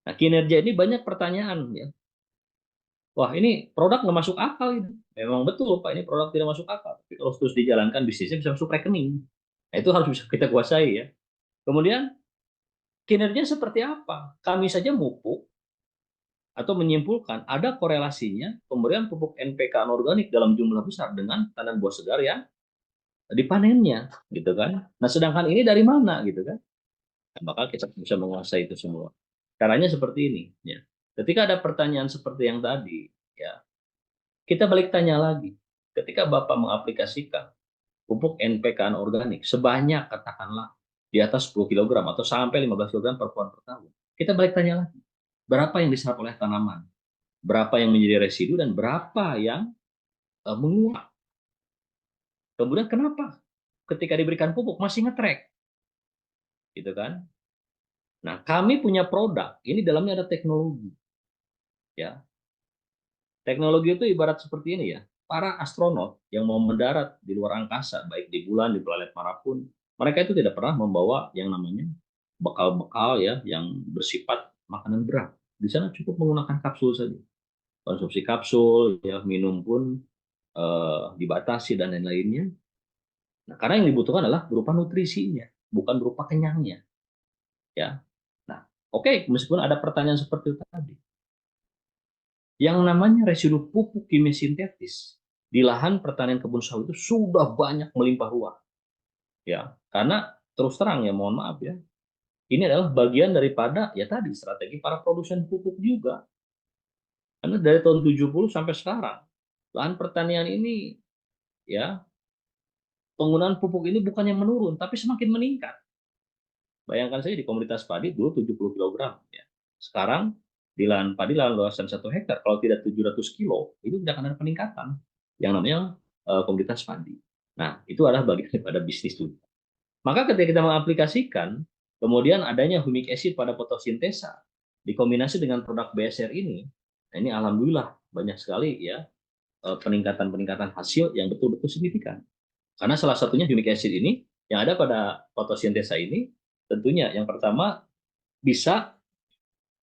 Nah, kinerja ini banyak pertanyaan, ya. Wah, ini produk nggak masuk akal ini. Memang betul, Pak, ini produk tidak masuk akal. Tapi kalau terus dijalankan, bisnisnya bisa masuk rekening. Nah, itu harus bisa kita kuasai ya. Kemudian kinerja seperti apa? Kami saja mupuk atau menyimpulkan ada korelasinya pemberian pupuk NPK anorganik dalam jumlah besar dengan tandan buah segar yang dipanennya, gitu kan. Nah, sedangkan ini dari mana, gitu kan. Nah, maka kita bisa menguasai itu semua. Caranya seperti ini, ya. Ketika ada pertanyaan seperti yang tadi, ya, kita balik tanya lagi. Ketika Bapak mengaplikasikan pupuk NPK anorganik sebanyak katakanlah di atas 10 kilogram atau sampai 15 kilogram per pohon per tahun, kita balik tanya lagi, berapa yang diserap oleh tanaman, berapa yang menjadi residu, dan berapa yang menguap. Kemudian kenapa ketika diberikan pupuk masih ngetrek, gitu kan. Nah, kami punya produk ini, dalamnya ada teknologi, ya. Teknologi itu ibarat seperti ini ya, para astronot yang mau mendarat di luar angkasa, baik di bulan, di planet manapun, mereka itu tidak pernah membawa yang namanya bekal-bekal ya, yang bersifat makanan berat. Di sana cukup menggunakan kapsul saja. Konsumsi kapsul, ya, minum pun dibatasi dan lain-lainnya. Nah, karena yang dibutuhkan adalah berupa nutrisinya, bukan berupa kenyangnya. Ya. Nah, oke, meskipun ada pertanyaan seperti itu tadi, yang namanya residu pupuk kimia sintetis di lahan pertanian kebun sawit itu sudah banyak melimpah ruah, ya. Karena terus terang ya, mohon maaf ya, ini adalah bagian daripada ya tadi strategi para produsen pupuk juga. Karena dari tahun 70 sampai sekarang, lahan pertanian ini, ya, penggunaan pupuk ini bukannya menurun tapi semakin meningkat. Bayangkan saja di komoditas padi dulu 70 kilogram ya. Sekarang di lahan padi, lahan luasan 1 hektar, kalau tidak 700 kilo, itu tidak akan ada peningkatan yang namanya komoditas padi. Nah, itu adalah bagian daripada bisnis juga. Maka ketika kita mengaplikasikan, kemudian adanya humic acid pada fotosintesa, dikombinasi dengan produk BSR ini, nah ini alhamdulillah banyak sekali ya peningkatan-peningkatan hasil yang betul-betul signifikan. Karena salah satunya humic acid ini yang ada pada fotosintesa ini, tentunya yang pertama bisa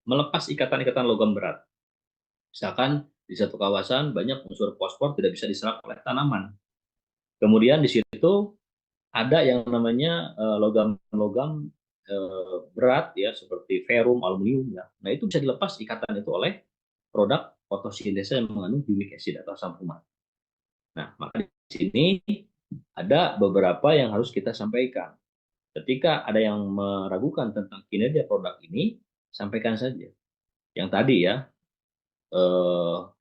melepas ikatan-ikatan logam berat. Misalkan di satu kawasan banyak unsur fosfor tidak bisa diserap oleh tanaman. Kemudian di situ ada yang namanya logam-logam berat ya seperti ferrum, aluminium ya. Nah itu bisa dilepas ikatan itu oleh produk fotosintesa yang mengandung humic acid atau asam fumat. Nah maka di sini ada beberapa yang harus kita sampaikan. Ketika ada yang meragukan tentang kinerja produk ini, sampaikan saja. Yang tadi ya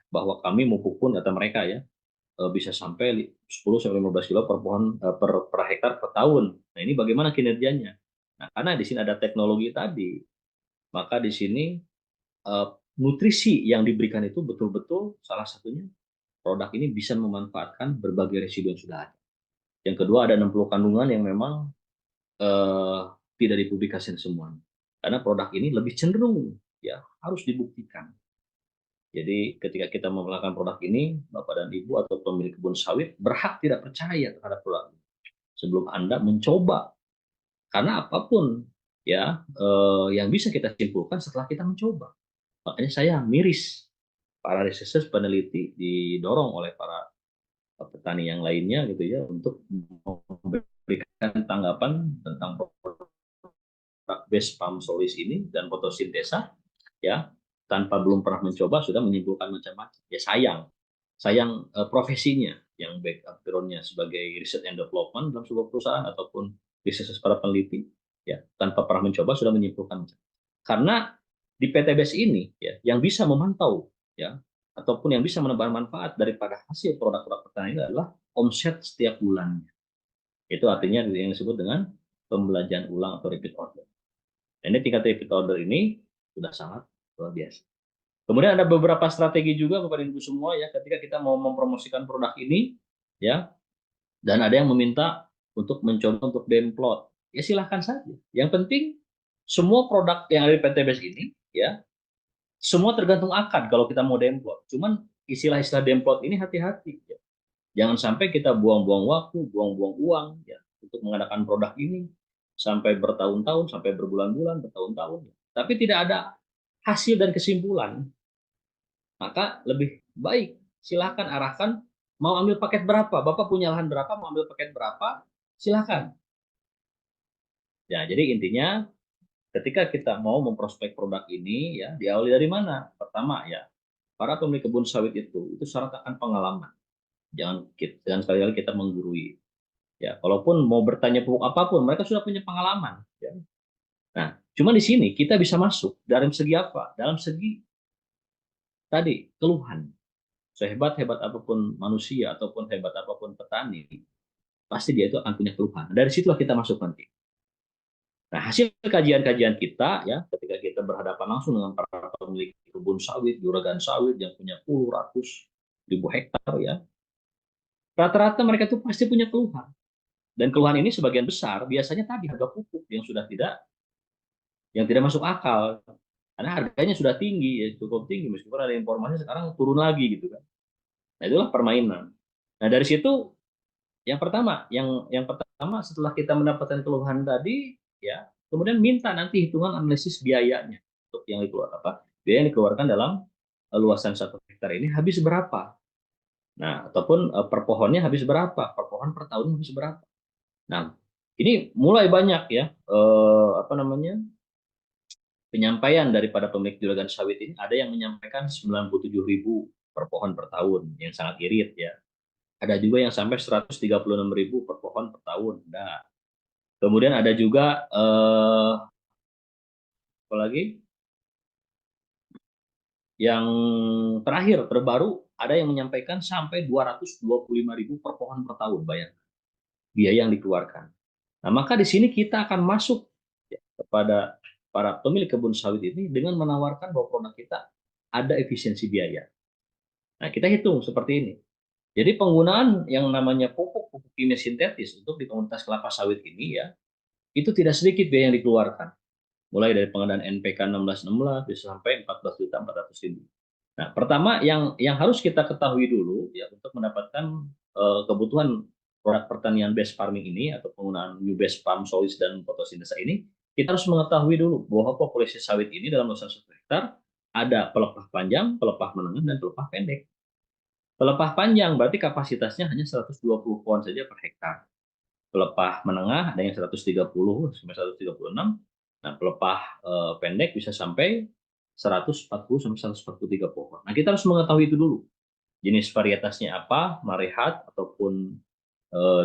bahwa kami memupukkan data mereka ya bisa sampai 10 sampai 15 kilo per pohon per hektar per tahun. Nah, ini bagaimana kinerjanya? Nah, karena di sini ada teknologi tadi, maka di sini nutrisi yang diberikan itu betul-betul salah satunya produk ini bisa memanfaatkan berbagai residu yang sudah ada. Yang kedua ada 60 kandungan yang memang eh, tidak dipublikasikan semuanya. Karena produk ini lebih cenderung ya harus dibuktikan. Jadi ketika kita melakukan produk ini, Bapak dan Ibu atau pemilik kebun sawit berhak tidak percaya terhadap produk ini sebelum Anda mencoba. Karena apapun ya yang bisa kita simpulkan setelah kita mencoba. Makanya saya miris para researchers peneliti didorong oleh para petani yang lainnya gitu ya untuk memberikan tanggapan tentang produk base palm solis ini dan fotosintesa ya tanpa belum pernah mencoba sudah menyimpulkan macam-macam. Ya sayang profesinya yang backgroundnya sebagai research and development dalam sebuah perusahaan ataupun research para peneliti ya tanpa pernah mencoba sudah menyimpulkan karena di PTBS ini ya yang bisa memantau ya ataupun yang bisa menebar manfaat daripada hasil produk-produk pertanian adalah omset setiap bulannya. Itu artinya yang disebut dengan pembelajaran ulang atau repeat order. Dan ini tingkat repeat order ini sudah sangat luar biasa. Kemudian ada beberapa strategi juga Bapak dan Ibu semua ya ketika kita mau mempromosikan produk ini ya dan ada yang meminta untuk mencoba untuk demplot. Ya silahkan saja. Yang penting semua produk yang ada di PTBS ini ya semua tergantung akad kalau kita mau demplot. Cuman istilah-istilah demplot ini hati-hati ya. Jangan sampai kita buang-buang waktu, buang-buang uang ya untuk mengadakan produk ini sampai bertahun-tahun, sampai berbulan-bulan, bertahun-tahun. Tapi tidak ada hasil dan kesimpulan maka lebih baik silahkan arahkan mau ambil paket berapa, Bapak punya lahan berapa, mau ambil paket berapa, silahkan. Ya, jadi intinya ketika kita mau memprospek produk ini ya diawali dari mana? Pertama ya, para pemilik kebun sawit itu syarat akan pengalaman. Jangan sekali-kali kita menggurui. Ya, kalaupun mau bertanya pupuk apapun, mereka sudah punya pengalaman. Ya. Nah, cuma di sini kita bisa masuk dalam segi apa? Dalam segi tadi keluhan. Sehebat-hebat apapun manusia ataupun hebat apapun petani, pasti dia itu akan punya keluhan. Dari situlah kita masuk nanti. Nah, hasil kajian-kajian kita ya, ketika kita berhadapan langsung dengan para pemilik kebun sawit, juragan sawit yang punya puluh ratus ribu hektar ya, rata-rata mereka itu pasti punya keluhan. Dan keluhan ini sebagian besar biasanya tadi harga pupuk yang tidak masuk akal. Karena harganya sudah tinggi, ya, cukup tinggi meskipun ada informasi sekarang turun lagi gitu kan. Nah, itulah permainan. Nah, dari situ yang pertama setelah kita mendapatkan keluhan tadi ya kemudian minta nanti hitungan analisis biayanya untuk yang dikeluarkan apa biaya yang dikeluarkan dalam luasan 1 hektar ini habis berapa. Nah ataupun per pohonnya habis berapa, per pohon per tahun habis berapa. Nah ini mulai banyak ya apa namanya penyampaian daripada pemilik juragan sawit ini ada yang menyampaikan 97.000 per pohon per tahun yang sangat irit ya. Ada juga yang sampai 136.000 per pohon per tahun. Nah, kemudian ada juga apa lagi? Yang terakhir terbaru ada yang menyampaikan sampai 225.000 per pohon per tahun bayangkan biaya yang dikeluarkan. Nah, maka di sini kita akan masuk ya, kepada para pemilik kebun sawit ini dengan menawarkan bahwa produk kita ada efisiensi biaya. Nah, kita hitung seperti ini. Jadi penggunaan yang namanya pupuk kimia sintetis untuk di komunitas kelapa sawit ini ya, itu tidak sedikit biaya yang dikeluarkan. Mulai dari pengadaan NPK 1616 bisa sampai 14.400.000. Nah, pertama yang harus kita ketahui dulu ya untuk mendapatkan kebutuhan produk pertanian base farming ini atau penggunaan new base farm soils dan fotosintesa ini, kita harus mengetahui dulu bahwa populasi sawit ini dalam luasan 1 hektar ada pelepah panjang, pelepah menengah, dan pelepah pendek. Pelepah panjang berarti kapasitasnya hanya 120 pohon saja per hektar. Pelepah menengah ada yang 130 sampai 136. Nah, pelepah pendek bisa sampai 140 sampai 143 pohon. Nah, kita harus mengetahui itu dulu. Jenis varietasnya apa, marehat ataupun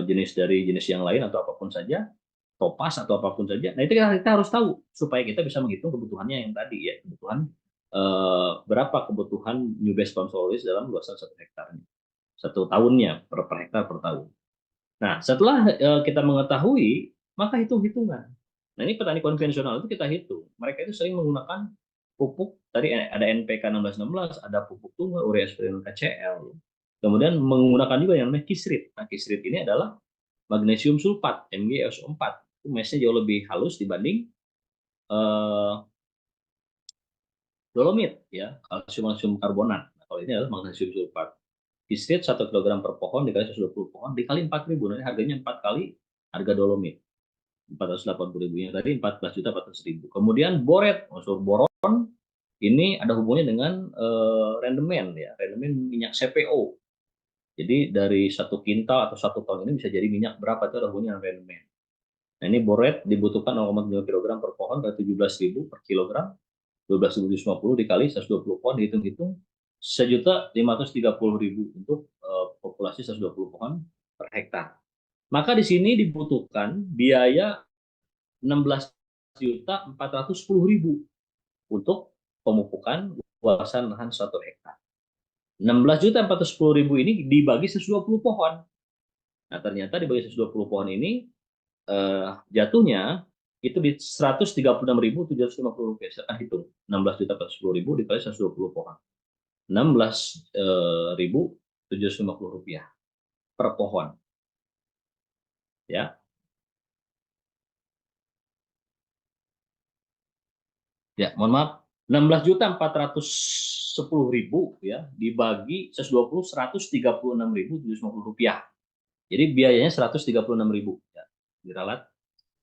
jenis dari jenis yang lain atau apapun saja, topas atau apapun saja. Nah, itu kita harus tahu supaya kita bisa menghitung kebutuhannya yang tadi ya, kebutuhan berapa kebutuhan new base consolis dalam luasan 1 hektar, 1 tahunnya per hektar per tahun. Nah, setelah kita mengetahui, maka hitung-hitungan. Nah, ini petani konvensional itu kita hitung. Mereka itu sering menggunakan pupuk, tadi ada NPK 1616, ada pupuk tunggal, urea spirulina KCL. Kemudian menggunakan juga yang namanya kisrit. Nah, kisrit ini adalah magnesium sulfat, MgSO4. Itu mesnya jauh lebih halus dibanding eh, dolomit, ya, kalsium karbonat. Nah, kalau ini adalah magnesium sulfat. Kisrit 1 kilogram per pohon dikali 120 pohon dikali 4.000. Nanti harganya 4 kali harga dolomit. 480.000 yang tadi 14.400.000. Kemudian boret, unsur boron ini ada hubungannya dengan rendemen ya, rendemen minyak CPO. Jadi dari 1 kintal atau 1 ton ini bisa jadi minyak berapa, itu ada hubungannya dengan rendemen. Nah, ini boret dibutuhkan 0,5 kg per pohon ke 17.000 per kilogram, 12.750 dikali 120 pohon, dihitung-hitung 1.530.000 untuk populasi 120 pohon per hektar. Maka di sini dibutuhkan biaya 16.410.000 untuk pemupukan luasan lahan 1 hektar. 16.410.000 ini dibagi 120 pohon. Nah, ternyata dibagi 120 pohon ini jatuhnya itu di 136.750 rupiah. Saya akan hitung 16.410.000 dikali 120 pohon. 16.750 rupiah per pohon. Ya, ya, mohon maaf. 16.410.000 ya dibagi 120, 136.750 rupiah. Jadi biayanya 136.000 ya, diralat.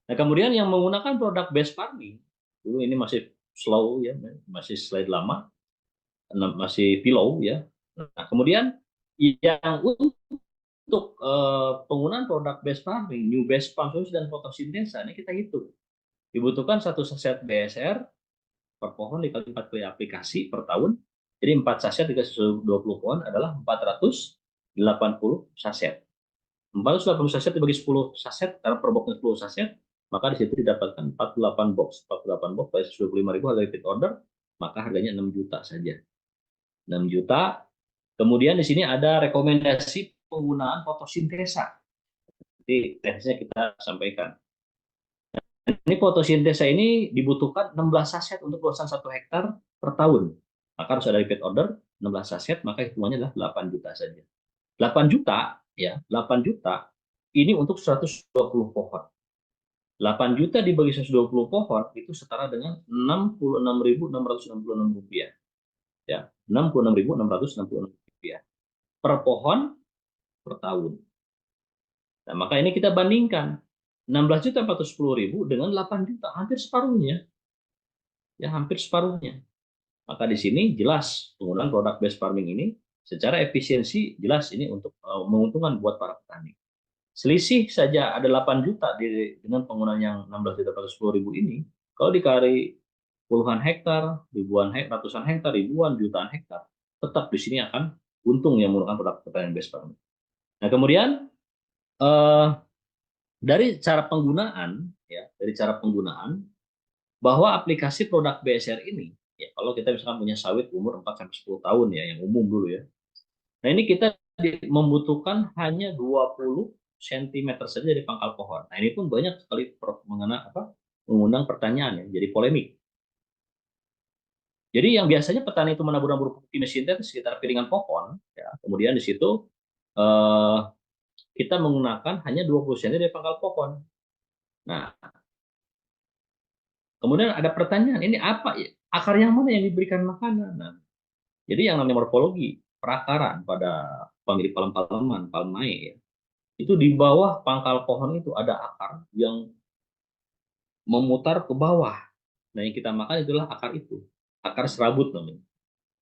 Nah, kemudian yang menggunakan produk base farming dulu, ini masih slow ya, masih slide lama, masih pillow ya. Nah, kemudian yang untuk penggunaan produk base farming, new base farm dan fotosintesa ini kita hitung. Dibutuhkan 1 saset BSR per pohon dikali 4 kali aplikasi per tahun. Jadi 4 saset dikali 20 pohon adalah 480 saset. 480 saset dibagi 10 saset, karena per boxnya 10 saset, maka di situ didapatkan 48 box. 48 box pada 25.000 harga repeat order, maka harganya 6 juta saja. 6 juta. Kemudian di sini ada rekomendasi penggunaan fotosintesa. Jadi teknisnya kita sampaikan. Ini fotosintesa ini dibutuhkan 16 saset untuk luasan 1 hektar per tahun. Maka harus ada repeat order 16 saset, maka hitungannya adalah 8 juta saja. 8 juta ya, 8 juta ini untuk 120 pohon. 8 juta dibagi 120 pohon itu setara dengan 66.666 rupiah. Ya, 66.666 rupiah per pohon per tahun. Nah, maka ini kita bandingkan 16.410.000 dengan 8 juta, hampir separuhnya. Ya, hampir separuhnya. Maka di sini jelas penggunaan produk base farming ini secara efisiensi jelas ini untuk menguntungkan buat para petani. Selisih saja ada 8 juta dengan penggunaan yang 16.410.000 ini, kalau dikali puluhan hektar, ribuan hektar, ratusan hektar, ribuan, jutaan hektar, tetap di sini akan untung yang menggunakan produk pertanian base farming. Nah, kemudian dari cara penggunaan, ya, dari cara penggunaan, bahwa aplikasi produk BSR ini, ya, kalau kita misalkan punya sawit umur 4 sampai 10 tahun ya, yang umum dulu ya. Nah, ini kita membutuhkan hanya 20 cm saja dari pangkal pohon. Nah, ini pun banyak sekali mengundang pertanyaan ya, jadi polemik. Jadi yang biasanya petani itu menabur-nabur pupuk kimia sintetis sekitar piringan pohon, ya, kemudian di situ eh, kita menggunakan hanya 20 cm dari pangkal pohon. Nah, kemudian ada pertanyaan, ini apa ya? Akar yang mana yang diberikan makanan? Nah, jadi yang namanya morfologi, perakaran pada famili palem-paleman, palmae, ya, itu di bawah pangkal pohon itu ada akar yang memutar ke bawah. Nah, yang kita makan itulah akar itu, akar serabut namanya.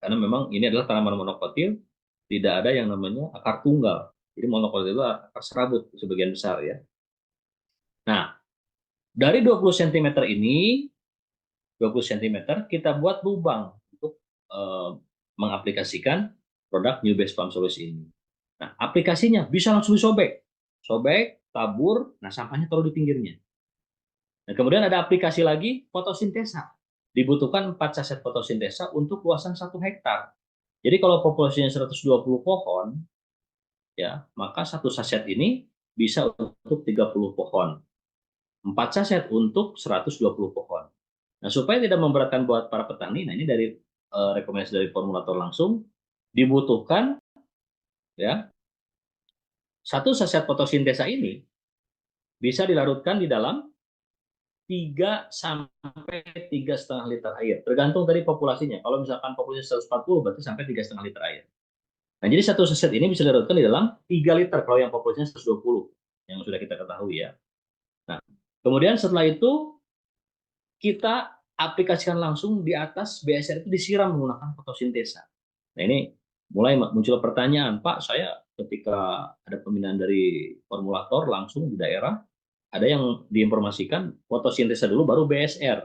Karena memang ini adalah tanaman monokotil, tidak ada yang namanya akar tunggal. Jadi monokotil itu akar serabut sebagian besar ya. Nah, dari 20 cm ini, 20 cm kita buat lubang untuk eh, mengaplikasikan produk New Base Farm Solution ini. Nah, aplikasinya bisa langsung disobek. Sobek, tabur, nah sampahnya taruh di pinggirnya. Nah, kemudian ada aplikasi lagi fotosintesa. Dibutuhkan 4 saset fotosintesa untuk luasan 1 hektar. Jadi kalau populasinya 120 pohon, ya, maka 1 saset ini bisa untuk 30 pohon. 4 saset untuk 120 pohon. Nah, supaya tidak memberatkan buat para petani, nah ini dari rekomendasi dari formulator langsung, dibutuhkan ya 1 saset fotosintesa ini bisa dilarutkan di dalam 3 sampai 3,5 liter air, tergantung dari populasinya. Kalau misalkan populasinya 140, berarti sampai 3,5 liter air. Nah, jadi 1 saset ini bisa dilarutkan di dalam 3 liter kalau yang populasinya 120, yang sudah kita ketahui ya. Nah, kemudian setelah itu kita aplikasikan langsung di atas BSR, itu disiram menggunakan fotosintesa. Nah, ini mulai muncul pertanyaan, Pak, saya ketika ada pembinaan dari formulator langsung di daerah, ada yang diinformasikan fotosintesa dulu baru BSR.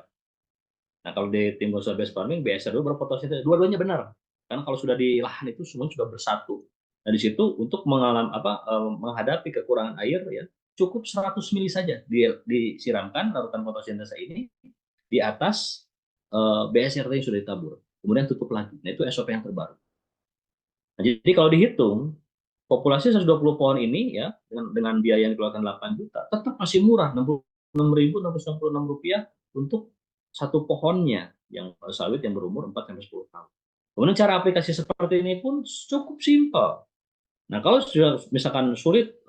Nah, kalau di tim Gosal Base Farming, BSR dulu baru fotosintesa. Dua-duanya benar. Karena kalau sudah di lahan itu semua sudah bersatu. Nah, di situ untuk menghadapi kekurangan air ya, cukup 100 mili saja disiramkan larutan fotosintesa ini di atas BSR yang sudah ditabur. Kemudian tutup lagi. Nah, itu SOP yang terbaru. Nah, jadi kalau dihitung populasi 120 pohon ini ya dengan biaya yang dikeluarkan 8 juta tetap masih murah, 66.666 rupiah untuk satu pohonnya yang sawit yang berumur 4 sampai 10 tahun. Kemudian cara aplikasi seperti ini pun cukup simpel. Nah, kalau sudah misalkan sulit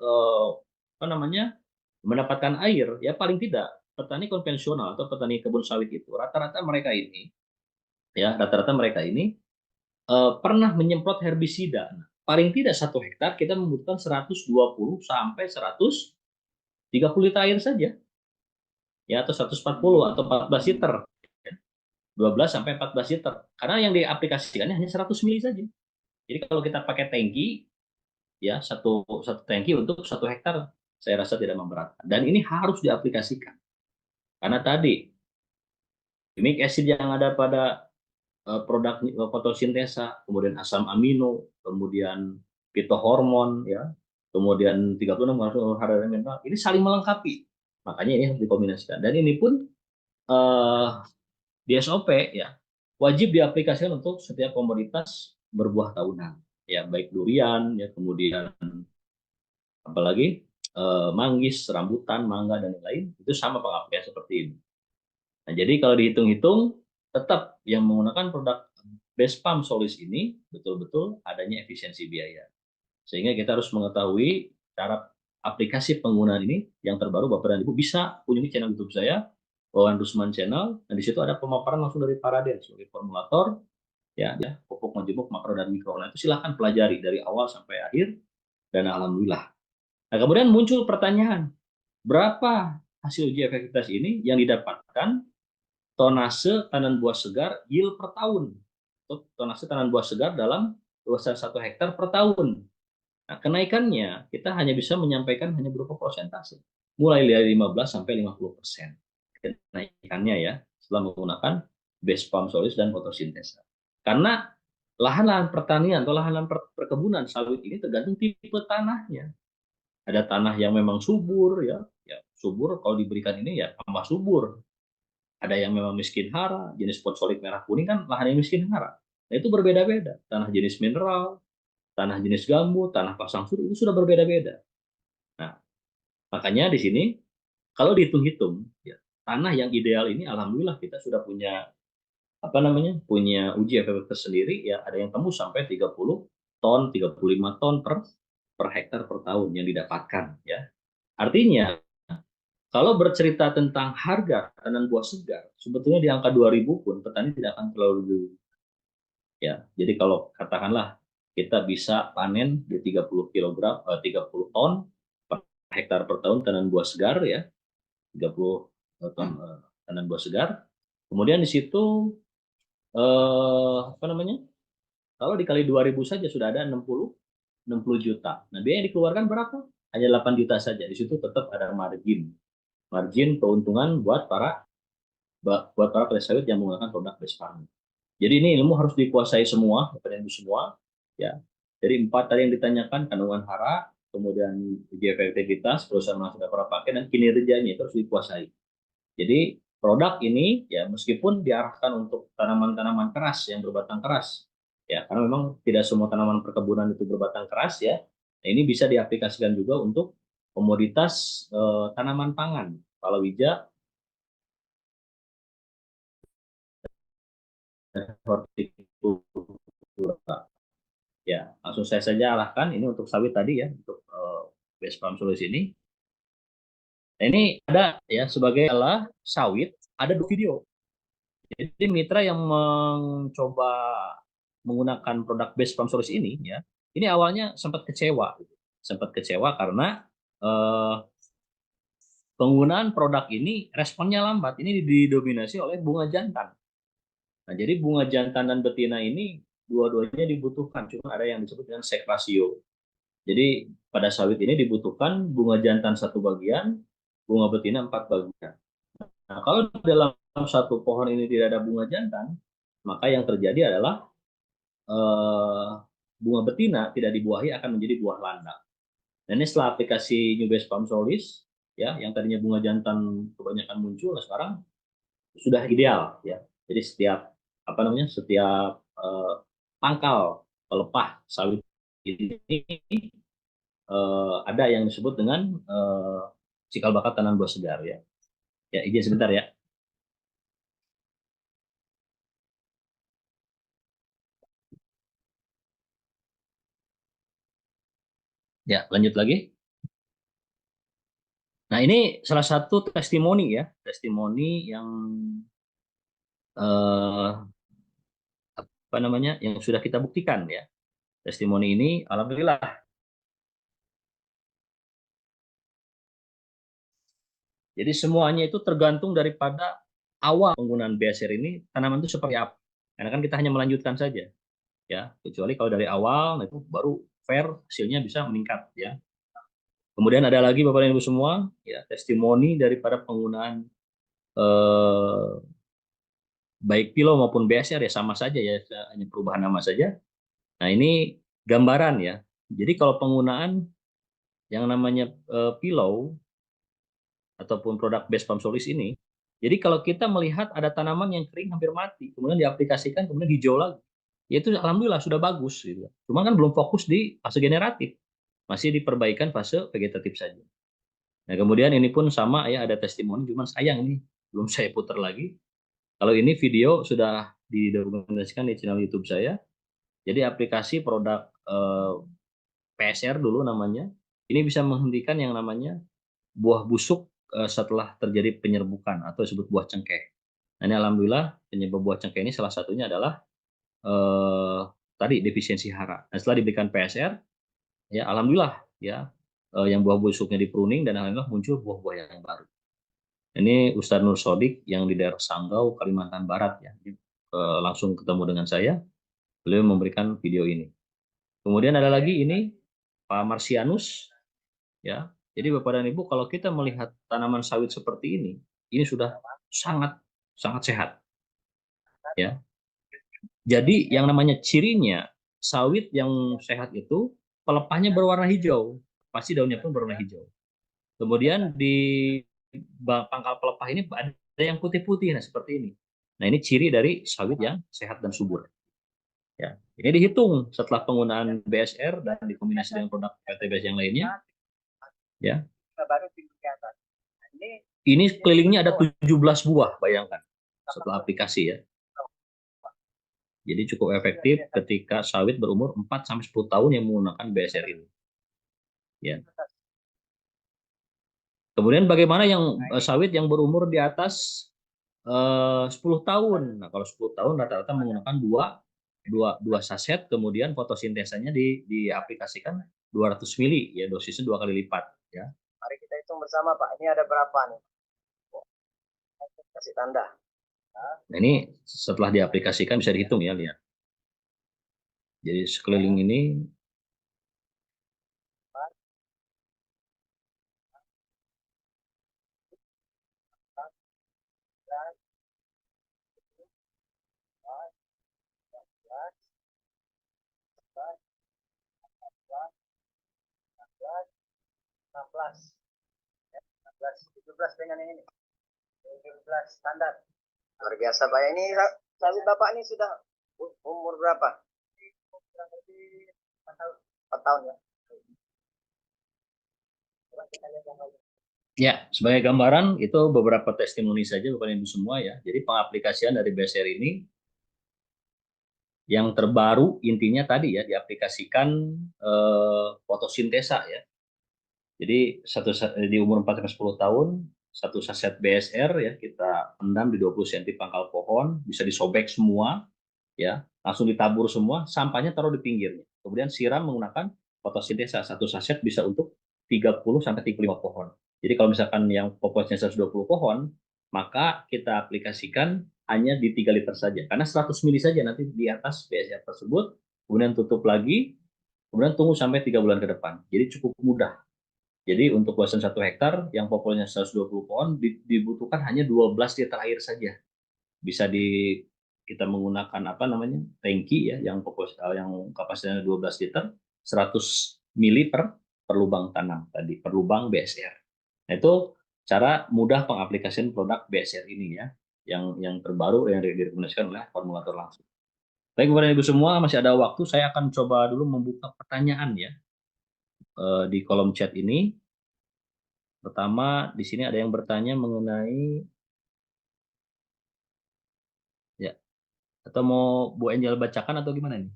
mendapatkan air, ya paling tidak petani konvensional atau petani kebun sawit itu rata-rata mereka ini pernah menyemprot herbisida. Nah, paling tidak 1 hektar kita membutuhkan 120 sampai 130 liter air saja, ya, atau 140 atau 14 liter, 12 sampai 14 liter. Karena yang diaplikasikannya hanya 100 mili saja. Jadi kalau kita pakai tangki, ya satu tangki untuk 1 hektar, saya rasa tidak memberatkan. Dan ini harus diaplikasikan. Karena tadi, humic acid yang ada pada produk fotosintesa, kemudian asam amino, kemudian fitohormon, ya, kemudian 36 hara mineral, ini saling melengkapi. Makanya ini harus dikombinasikan. Dan ini pun eh, di SOP ya wajib diaplikasikan untuk setiap komoditas berbuah tahunan, ya, baik durian, ya, kemudian apalagi manggis, rambutan, mangga dan lain-lain, itu sama pengaplikasian seperti ini. Nah, jadi kalau dihitung-hitung, tetap yang menggunakan produk Best Farm Solution ini betul-betul adanya efisiensi biaya. Sehingga kita harus mengetahui cara aplikasi penggunaan ini yang terbaru. Bapak dan Ibu bisa kunjungi channel YouTube saya, Wawan Rusman Channel, dan di situ ada pemaparan langsung dari Paraden sebagai formulator, ya, pupuk majemuk, makro dan mikro. Nah, itu silahkan pelajari dari awal sampai akhir, dan alhamdulillah. Nah, kemudian muncul pertanyaan, berapa hasil uji efektivitas ini yang didapatkan tonase tanaman buah segar yield per tahun, atau tonase tanaman buah segar dalam luasan 1 hektar per tahun. Nah, kenaikannya kita hanya bisa menyampaikan hanya berupa persentase, mulai dari 15 sampai 50% kenaikannya ya, setelah menggunakan base farm solution dan fotosintesa. Karena lahan-lahan pertanian atau lahan-lahan perkebunan sawit ini tergantung tipe tanahnya. Ada tanah yang memang subur, ya, ya subur, kalau diberikan ini ya tambah subur. Ada yang memang miskin hara, jenis fosforit merah kuning kan lahan yang miskin hara. Nah, itu berbeda-beda. Tanah jenis mineral, tanah jenis gambut, tanah pasang surut itu sudah berbeda-beda. Nah, makanya di sini kalau dihitung-hitung, ya, tanah yang ideal ini alhamdulillah kita sudah punya punya uji efektivitas sendiri, ya, ada yang tembus sampai 30 ton, 35 ton per per hektar per tahun yang didapatkan, ya. Artinya kalau bercerita tentang harga tanaman buah segar, sebetulnya di angka 2.000 pun petani tidak akan terlalu dulu, ya. Jadi kalau katakanlah kita bisa panen di 30 kilogram, 30 ton per hektar per tahun tanaman buah segar, ya, 30 ton tanaman buah segar. Kemudian di situ apa namanya? Kalau dikali 2.000 saja sudah ada 60 juta. Nah, biaya yang dikeluarkan berapa? Hanya 8 juta saja. Di situ tetap ada margin keuntungan buat para petani sawit yang menggunakan produk base farming. Jadi ini ilmu harus dikuasai semua, Bapak Ibu semua, ya. Jadi 4 tadi yang ditanyakan, kandungan hara, kemudian uji efektivitas, perusahaan menghasilkan para pakai, dan kinerjanya itu harus dikuasai. Jadi produk ini ya meskipun diarahkan untuk tanaman-tanaman keras yang berbatang keras, ya karena memang tidak semua tanaman perkebunan itu berbatang keras, ya. Nah, ini bisa diaplikasikan juga untuk komoditas tanaman pangan, palawija, hortikultura. Ya, langsung saya saja arahkan ini untuk sawit tadi, ya, untuk base farm solusi ini. Nah, ini ada ya sebagai adalah sawit, ada 2 video. Jadi mitra yang mencoba menggunakan produk base farm solusi ini, ya, ini awalnya sempat kecewa karena eh, penggunaan produk ini responnya lambat. Ini didominasi oleh bunga jantan. Nah, jadi bunga jantan dan betina ini dua-duanya dibutuhkan, cuma ada yang disebut dengan sex ratio. Jadi pada sawit ini dibutuhkan bunga jantan 1 bagian, bunga betina 4 bagian. Nah, kalau dalam satu pohon ini tidak ada bunga jantan, maka yang terjadi adalah eh, bunga betina tidak dibuahi akan menjadi buah landak. Dan ini setelah aplikasi New Base Farm Solis, ya, yang tadinya bunga jantan kebanyakan muncul, nah sekarang sudah ideal, ya. Jadi setiap pangkal pelepah sawit ini ada yang disebut dengan cikal bakal tanaman buah segar, ya. Ya, izin sebentar, ya. Ya, lanjut lagi. Nah, ini salah satu testimoni, ya, testimoni yang eh, apa namanya, yang sudah kita buktikan, ya. Testimoni ini, alhamdulillah. Jadi semuanya itu tergantung daripada awal penggunaan BSR ini tanaman itu seperti apa. Karena kan kita hanya melanjutkan saja, ya. Kecuali kalau dari awal, nah itu baru fair hasilnya bisa meningkat, ya. Kemudian ada lagi Bapak dan Ibu semua, ya, testimoni daripada penggunaan eh, baik Pilo maupun BSR, ya sama saja, ya, hanya perubahan nama saja. Nah, ini gambaran, ya. Jadi kalau penggunaan yang namanya Pilo ataupun produk base farm solis ini, jadi kalau kita melihat ada tanaman yang kering hampir mati, kemudian diaplikasikan, kemudian hijau lagi, ya itu alhamdulillah sudah bagus, gitu. Cuma kan belum fokus di fase generatif, masih di perbaikan fase vegetatif saja. Nah, kemudian ini pun sama, ya, ada testimoni, cuman sayang ini belum saya putar lagi. Kalau ini video sudah didokumentasikan di channel YouTube saya. Jadi aplikasi produk PSR dulu namanya, ini bisa menghentikan yang namanya buah busuk setelah terjadi penyerbukan atau disebut buah cengkeh. Nah, ini alhamdulillah penyebab buah cengkeh ini salah satunya adalah eh, tadi defisiensi hara. Nah, setelah diberikan PSR, ya alhamdulillah, ya, yang buah busuknya di pruning dan alhamdulillah muncul buah-buah yang baru. Ini Ustadz Nur Sodik yang di daerah Sanggau, Kalimantan Barat, ya. Jadi, langsung ketemu dengan saya, beliau memberikan video ini. Kemudian ada lagi ini Pak Marsianus, ya. Jadi Bapak dan Ibu, kalau kita melihat tanaman sawit seperti ini sudah sangat sangat sehat, ya. Jadi yang namanya cirinya sawit yang sehat itu pelepahnya berwarna hijau, pasti daunnya pun berwarna hijau. Kemudian di pangkal pelepah ini ada yang putih-putih, nah seperti ini. Nah, ini ciri dari sawit yang sehat dan subur. Ya, ini dihitung setelah penggunaan BSR dan dikombinasi dengan produk PTBS yang lainnya. Ya, ini kelilingnya ada 17 buah, bayangkan setelah aplikasi, ya. Jadi cukup efektif ketika sawit berumur 4 sampai 10 tahun yang menggunakan BSR ini. ya. Kemudian bagaimana yang sawit yang berumur di atas 10 tahun. Nah, kalau 10 tahun rata-rata menggunakan dua saset, kemudian fotosintesanya diaplikasikan 200 mili, ya dosisnya 2 kali lipat. Ya. Mari kita hitung bersama Pak, ini ada berapa nih? Kasih tanda. Nah, ini setelah diaplikasikan bisa dihitung ya, lihat. Jadi sekeliling ini belas 17 dengan yang ini. 17 standar. Luar biasa Pak. Ini sawit Bapak ini sudah umur berapa? Kurang lebih 4 tahun. 4 tahun ya. ya, sebagai gambaran itu beberapa testimoni saja, bukan itu semua ya. Jadi pengaplikasian dari BSR ini yang terbaru intinya tadi ya diaplikasikan fotosintesa ya. Jadi di umur 4-10 tahun satu saset BSR ya kita pendam di 20 cm pangkal pohon, bisa disobek semua ya, langsung ditabur semua, sampahnya taruh di pinggirnya. Kemudian siram menggunakan fotosintesa, satu saset bisa untuk 30 sampai 35 pohon. Jadi kalau misalkan yang populasinya 120 pohon, maka kita aplikasikan hanya di 3 liter saja. Karena 100 mili saja nanti di atas BSR tersebut, kemudian tutup lagi, kemudian tunggu sampai 3 bulan ke depan. Jadi cukup mudah. Jadi untuk luasan 1 hektar yang populasinya 120 pohon dibutuhkan hanya 12 liter air saja. Bisa kita menggunakan apa namanya tangki ya yang kapasitasnya 12 liter, 100 mili per lubang tanam tadi, per lubang BSR. Nah, itu cara mudah pengaplikasian produk BSR ini ya, yang terbaru yang direkomendasikan oleh formulator langsung. Baik kepada Ibu semua, masih ada waktu, saya akan coba dulu membuka pertanyaan ya di kolom chat ini. Pertama, di sini ada yang bertanya mengenai ya, atau mau Bu Angel bacakan atau gimana nih?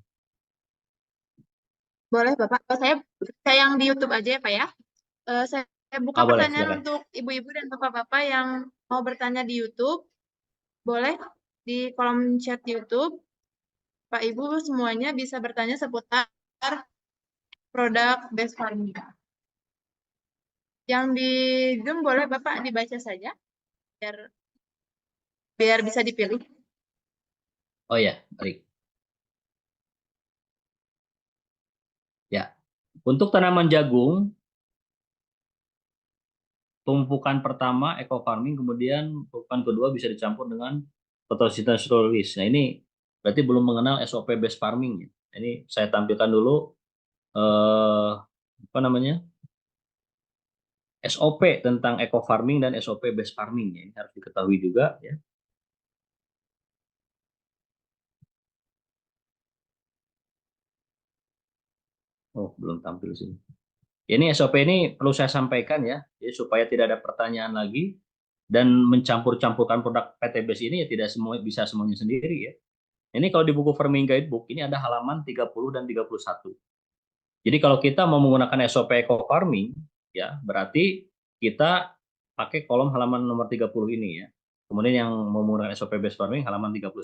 Boleh Bapak. Saya yang di YouTube aja ya Pak ya. Saya buka Boleh, pertanyaan silakan. untuk ibu-ibu dan bapak-bapak yang mau bertanya di YouTube. Boleh di kolom chat YouTube. Pak Ibu semuanya bisa bertanya seputar produk Best Farming. Yang di Zoom boleh Bapak dibaca saja biar bisa dipilih. Oh ya, baik. Ya. Untuk tanaman jagung, tumpukan pertama eco farming, kemudian tumpukan kedua bisa dicampur dengan photosynthesis. Nah, ini berarti belum mengenal SOP base farming. Ini saya tampilkan dulu apa namanya? SOP tentang eco farming dan SOP base farming ya. Ini harus diketahui juga ya. Oh, belum tampil sini. Ini SOP ini perlu saya sampaikan ya, jadi supaya tidak ada pertanyaan lagi dan mencampur-campurkan produk PTBS ini ya tidak semua bisa semuanya sendiri ya. Ini kalau di buku Farming Guidebook ini ada halaman 30 dan 31. Jadi kalau kita mau menggunakan SOP Eco Farming ya, berarti kita pakai kolom halaman nomor 30 ini ya. Kemudian yang mau menggunakan SOP Base Farming halaman 31.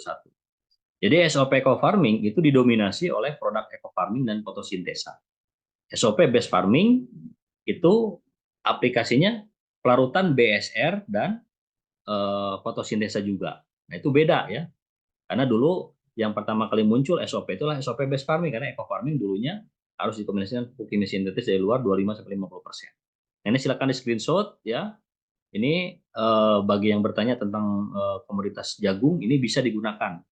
Jadi SOP Eco Farming itu didominasi oleh produk Eco Farming dan fotosintesa. SOP Base Farming itu aplikasinya pelarutan BSR dan fotosintesa juga. Nah, itu beda ya. Karena dulu yang pertama kali muncul SOP itulah SOP base farming, karena eco farming dulunya harus dikombinasikan pupuk kimia sintetis dari luar 25-50%. Nah, ini silakan di screenshot ya. Ini bagi yang bertanya tentang komoditas jagung, ini bisa digunakan.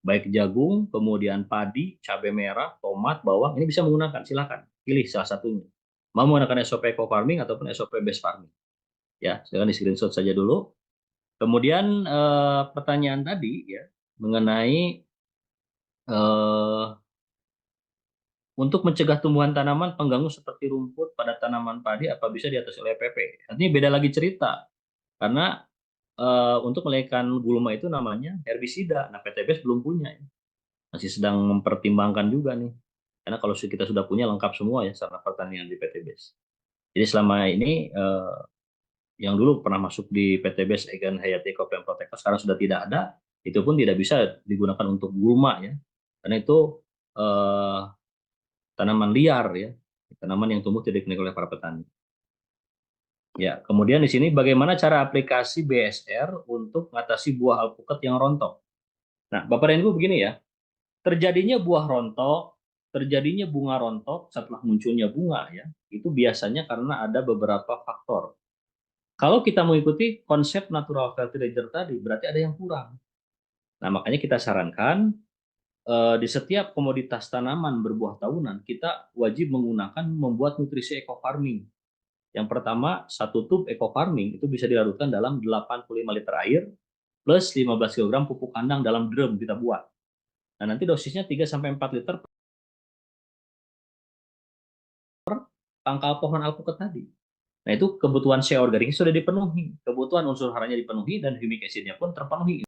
Baik jagung, kemudian padi, cabai merah, tomat, bawang, ini bisa menggunakan. Silakan pilih salah satunya. Mau menggunakan SOP eco farming ataupun SOP base farming. Ya, silakan di screenshot saja dulu. Kemudian pertanyaan tadi ya mengenai untuk mencegah tumbuhan tanaman pengganggu seperti rumput pada tanaman padi apa bisa diatasi oleh EPP? Artinya beda lagi cerita karena untuk melaikan gulma itu namanya herbisida. Nah, PTBS belum punya, ya. Masih sedang mempertimbangkan juga nih. Karena kalau kita sudah punya lengkap semua ya sarana pertanian di PTBS. Jadi selama ini yang dulu pernah masuk di PTBS Egan Hayati Eco-Plant Protector sekarang sudah tidak ada, itu pun tidak bisa digunakan untuk gulma ya, karena itu eh, tanaman liar ya, tanaman yang tumbuh tidak dikenal oleh para petani. Ya, kemudian di sini bagaimana cara aplikasi BSR untuk mengatasi buah alpukat yang rontok. Nah, Bapak dan Ibu begini ya, terjadinya buah rontok, terjadinya bunga rontok setelah munculnya bunga ya, itu biasanya karena ada beberapa faktor. Kalau kita mengikuti konsep natural fertilizer tadi, berarti ada yang kurang. Nah, makanya kita sarankan di setiap komoditas tanaman berbuah tahunan, kita wajib menggunakan membuat nutrisi eco farming. Yang pertama, satu tub eco farming itu bisa dilarutkan dalam 85 liter air plus 15 kg pupuk kandang dalam drum kita buat. Nah, nanti dosisnya 3-4 liter per pangkal pohon alpukat tadi. Nah, itu kebutuhan shea organiknya sudah dipenuhi, kebutuhan unsur haranya dipenuhi, dan humic acidnya pun terpenuhi.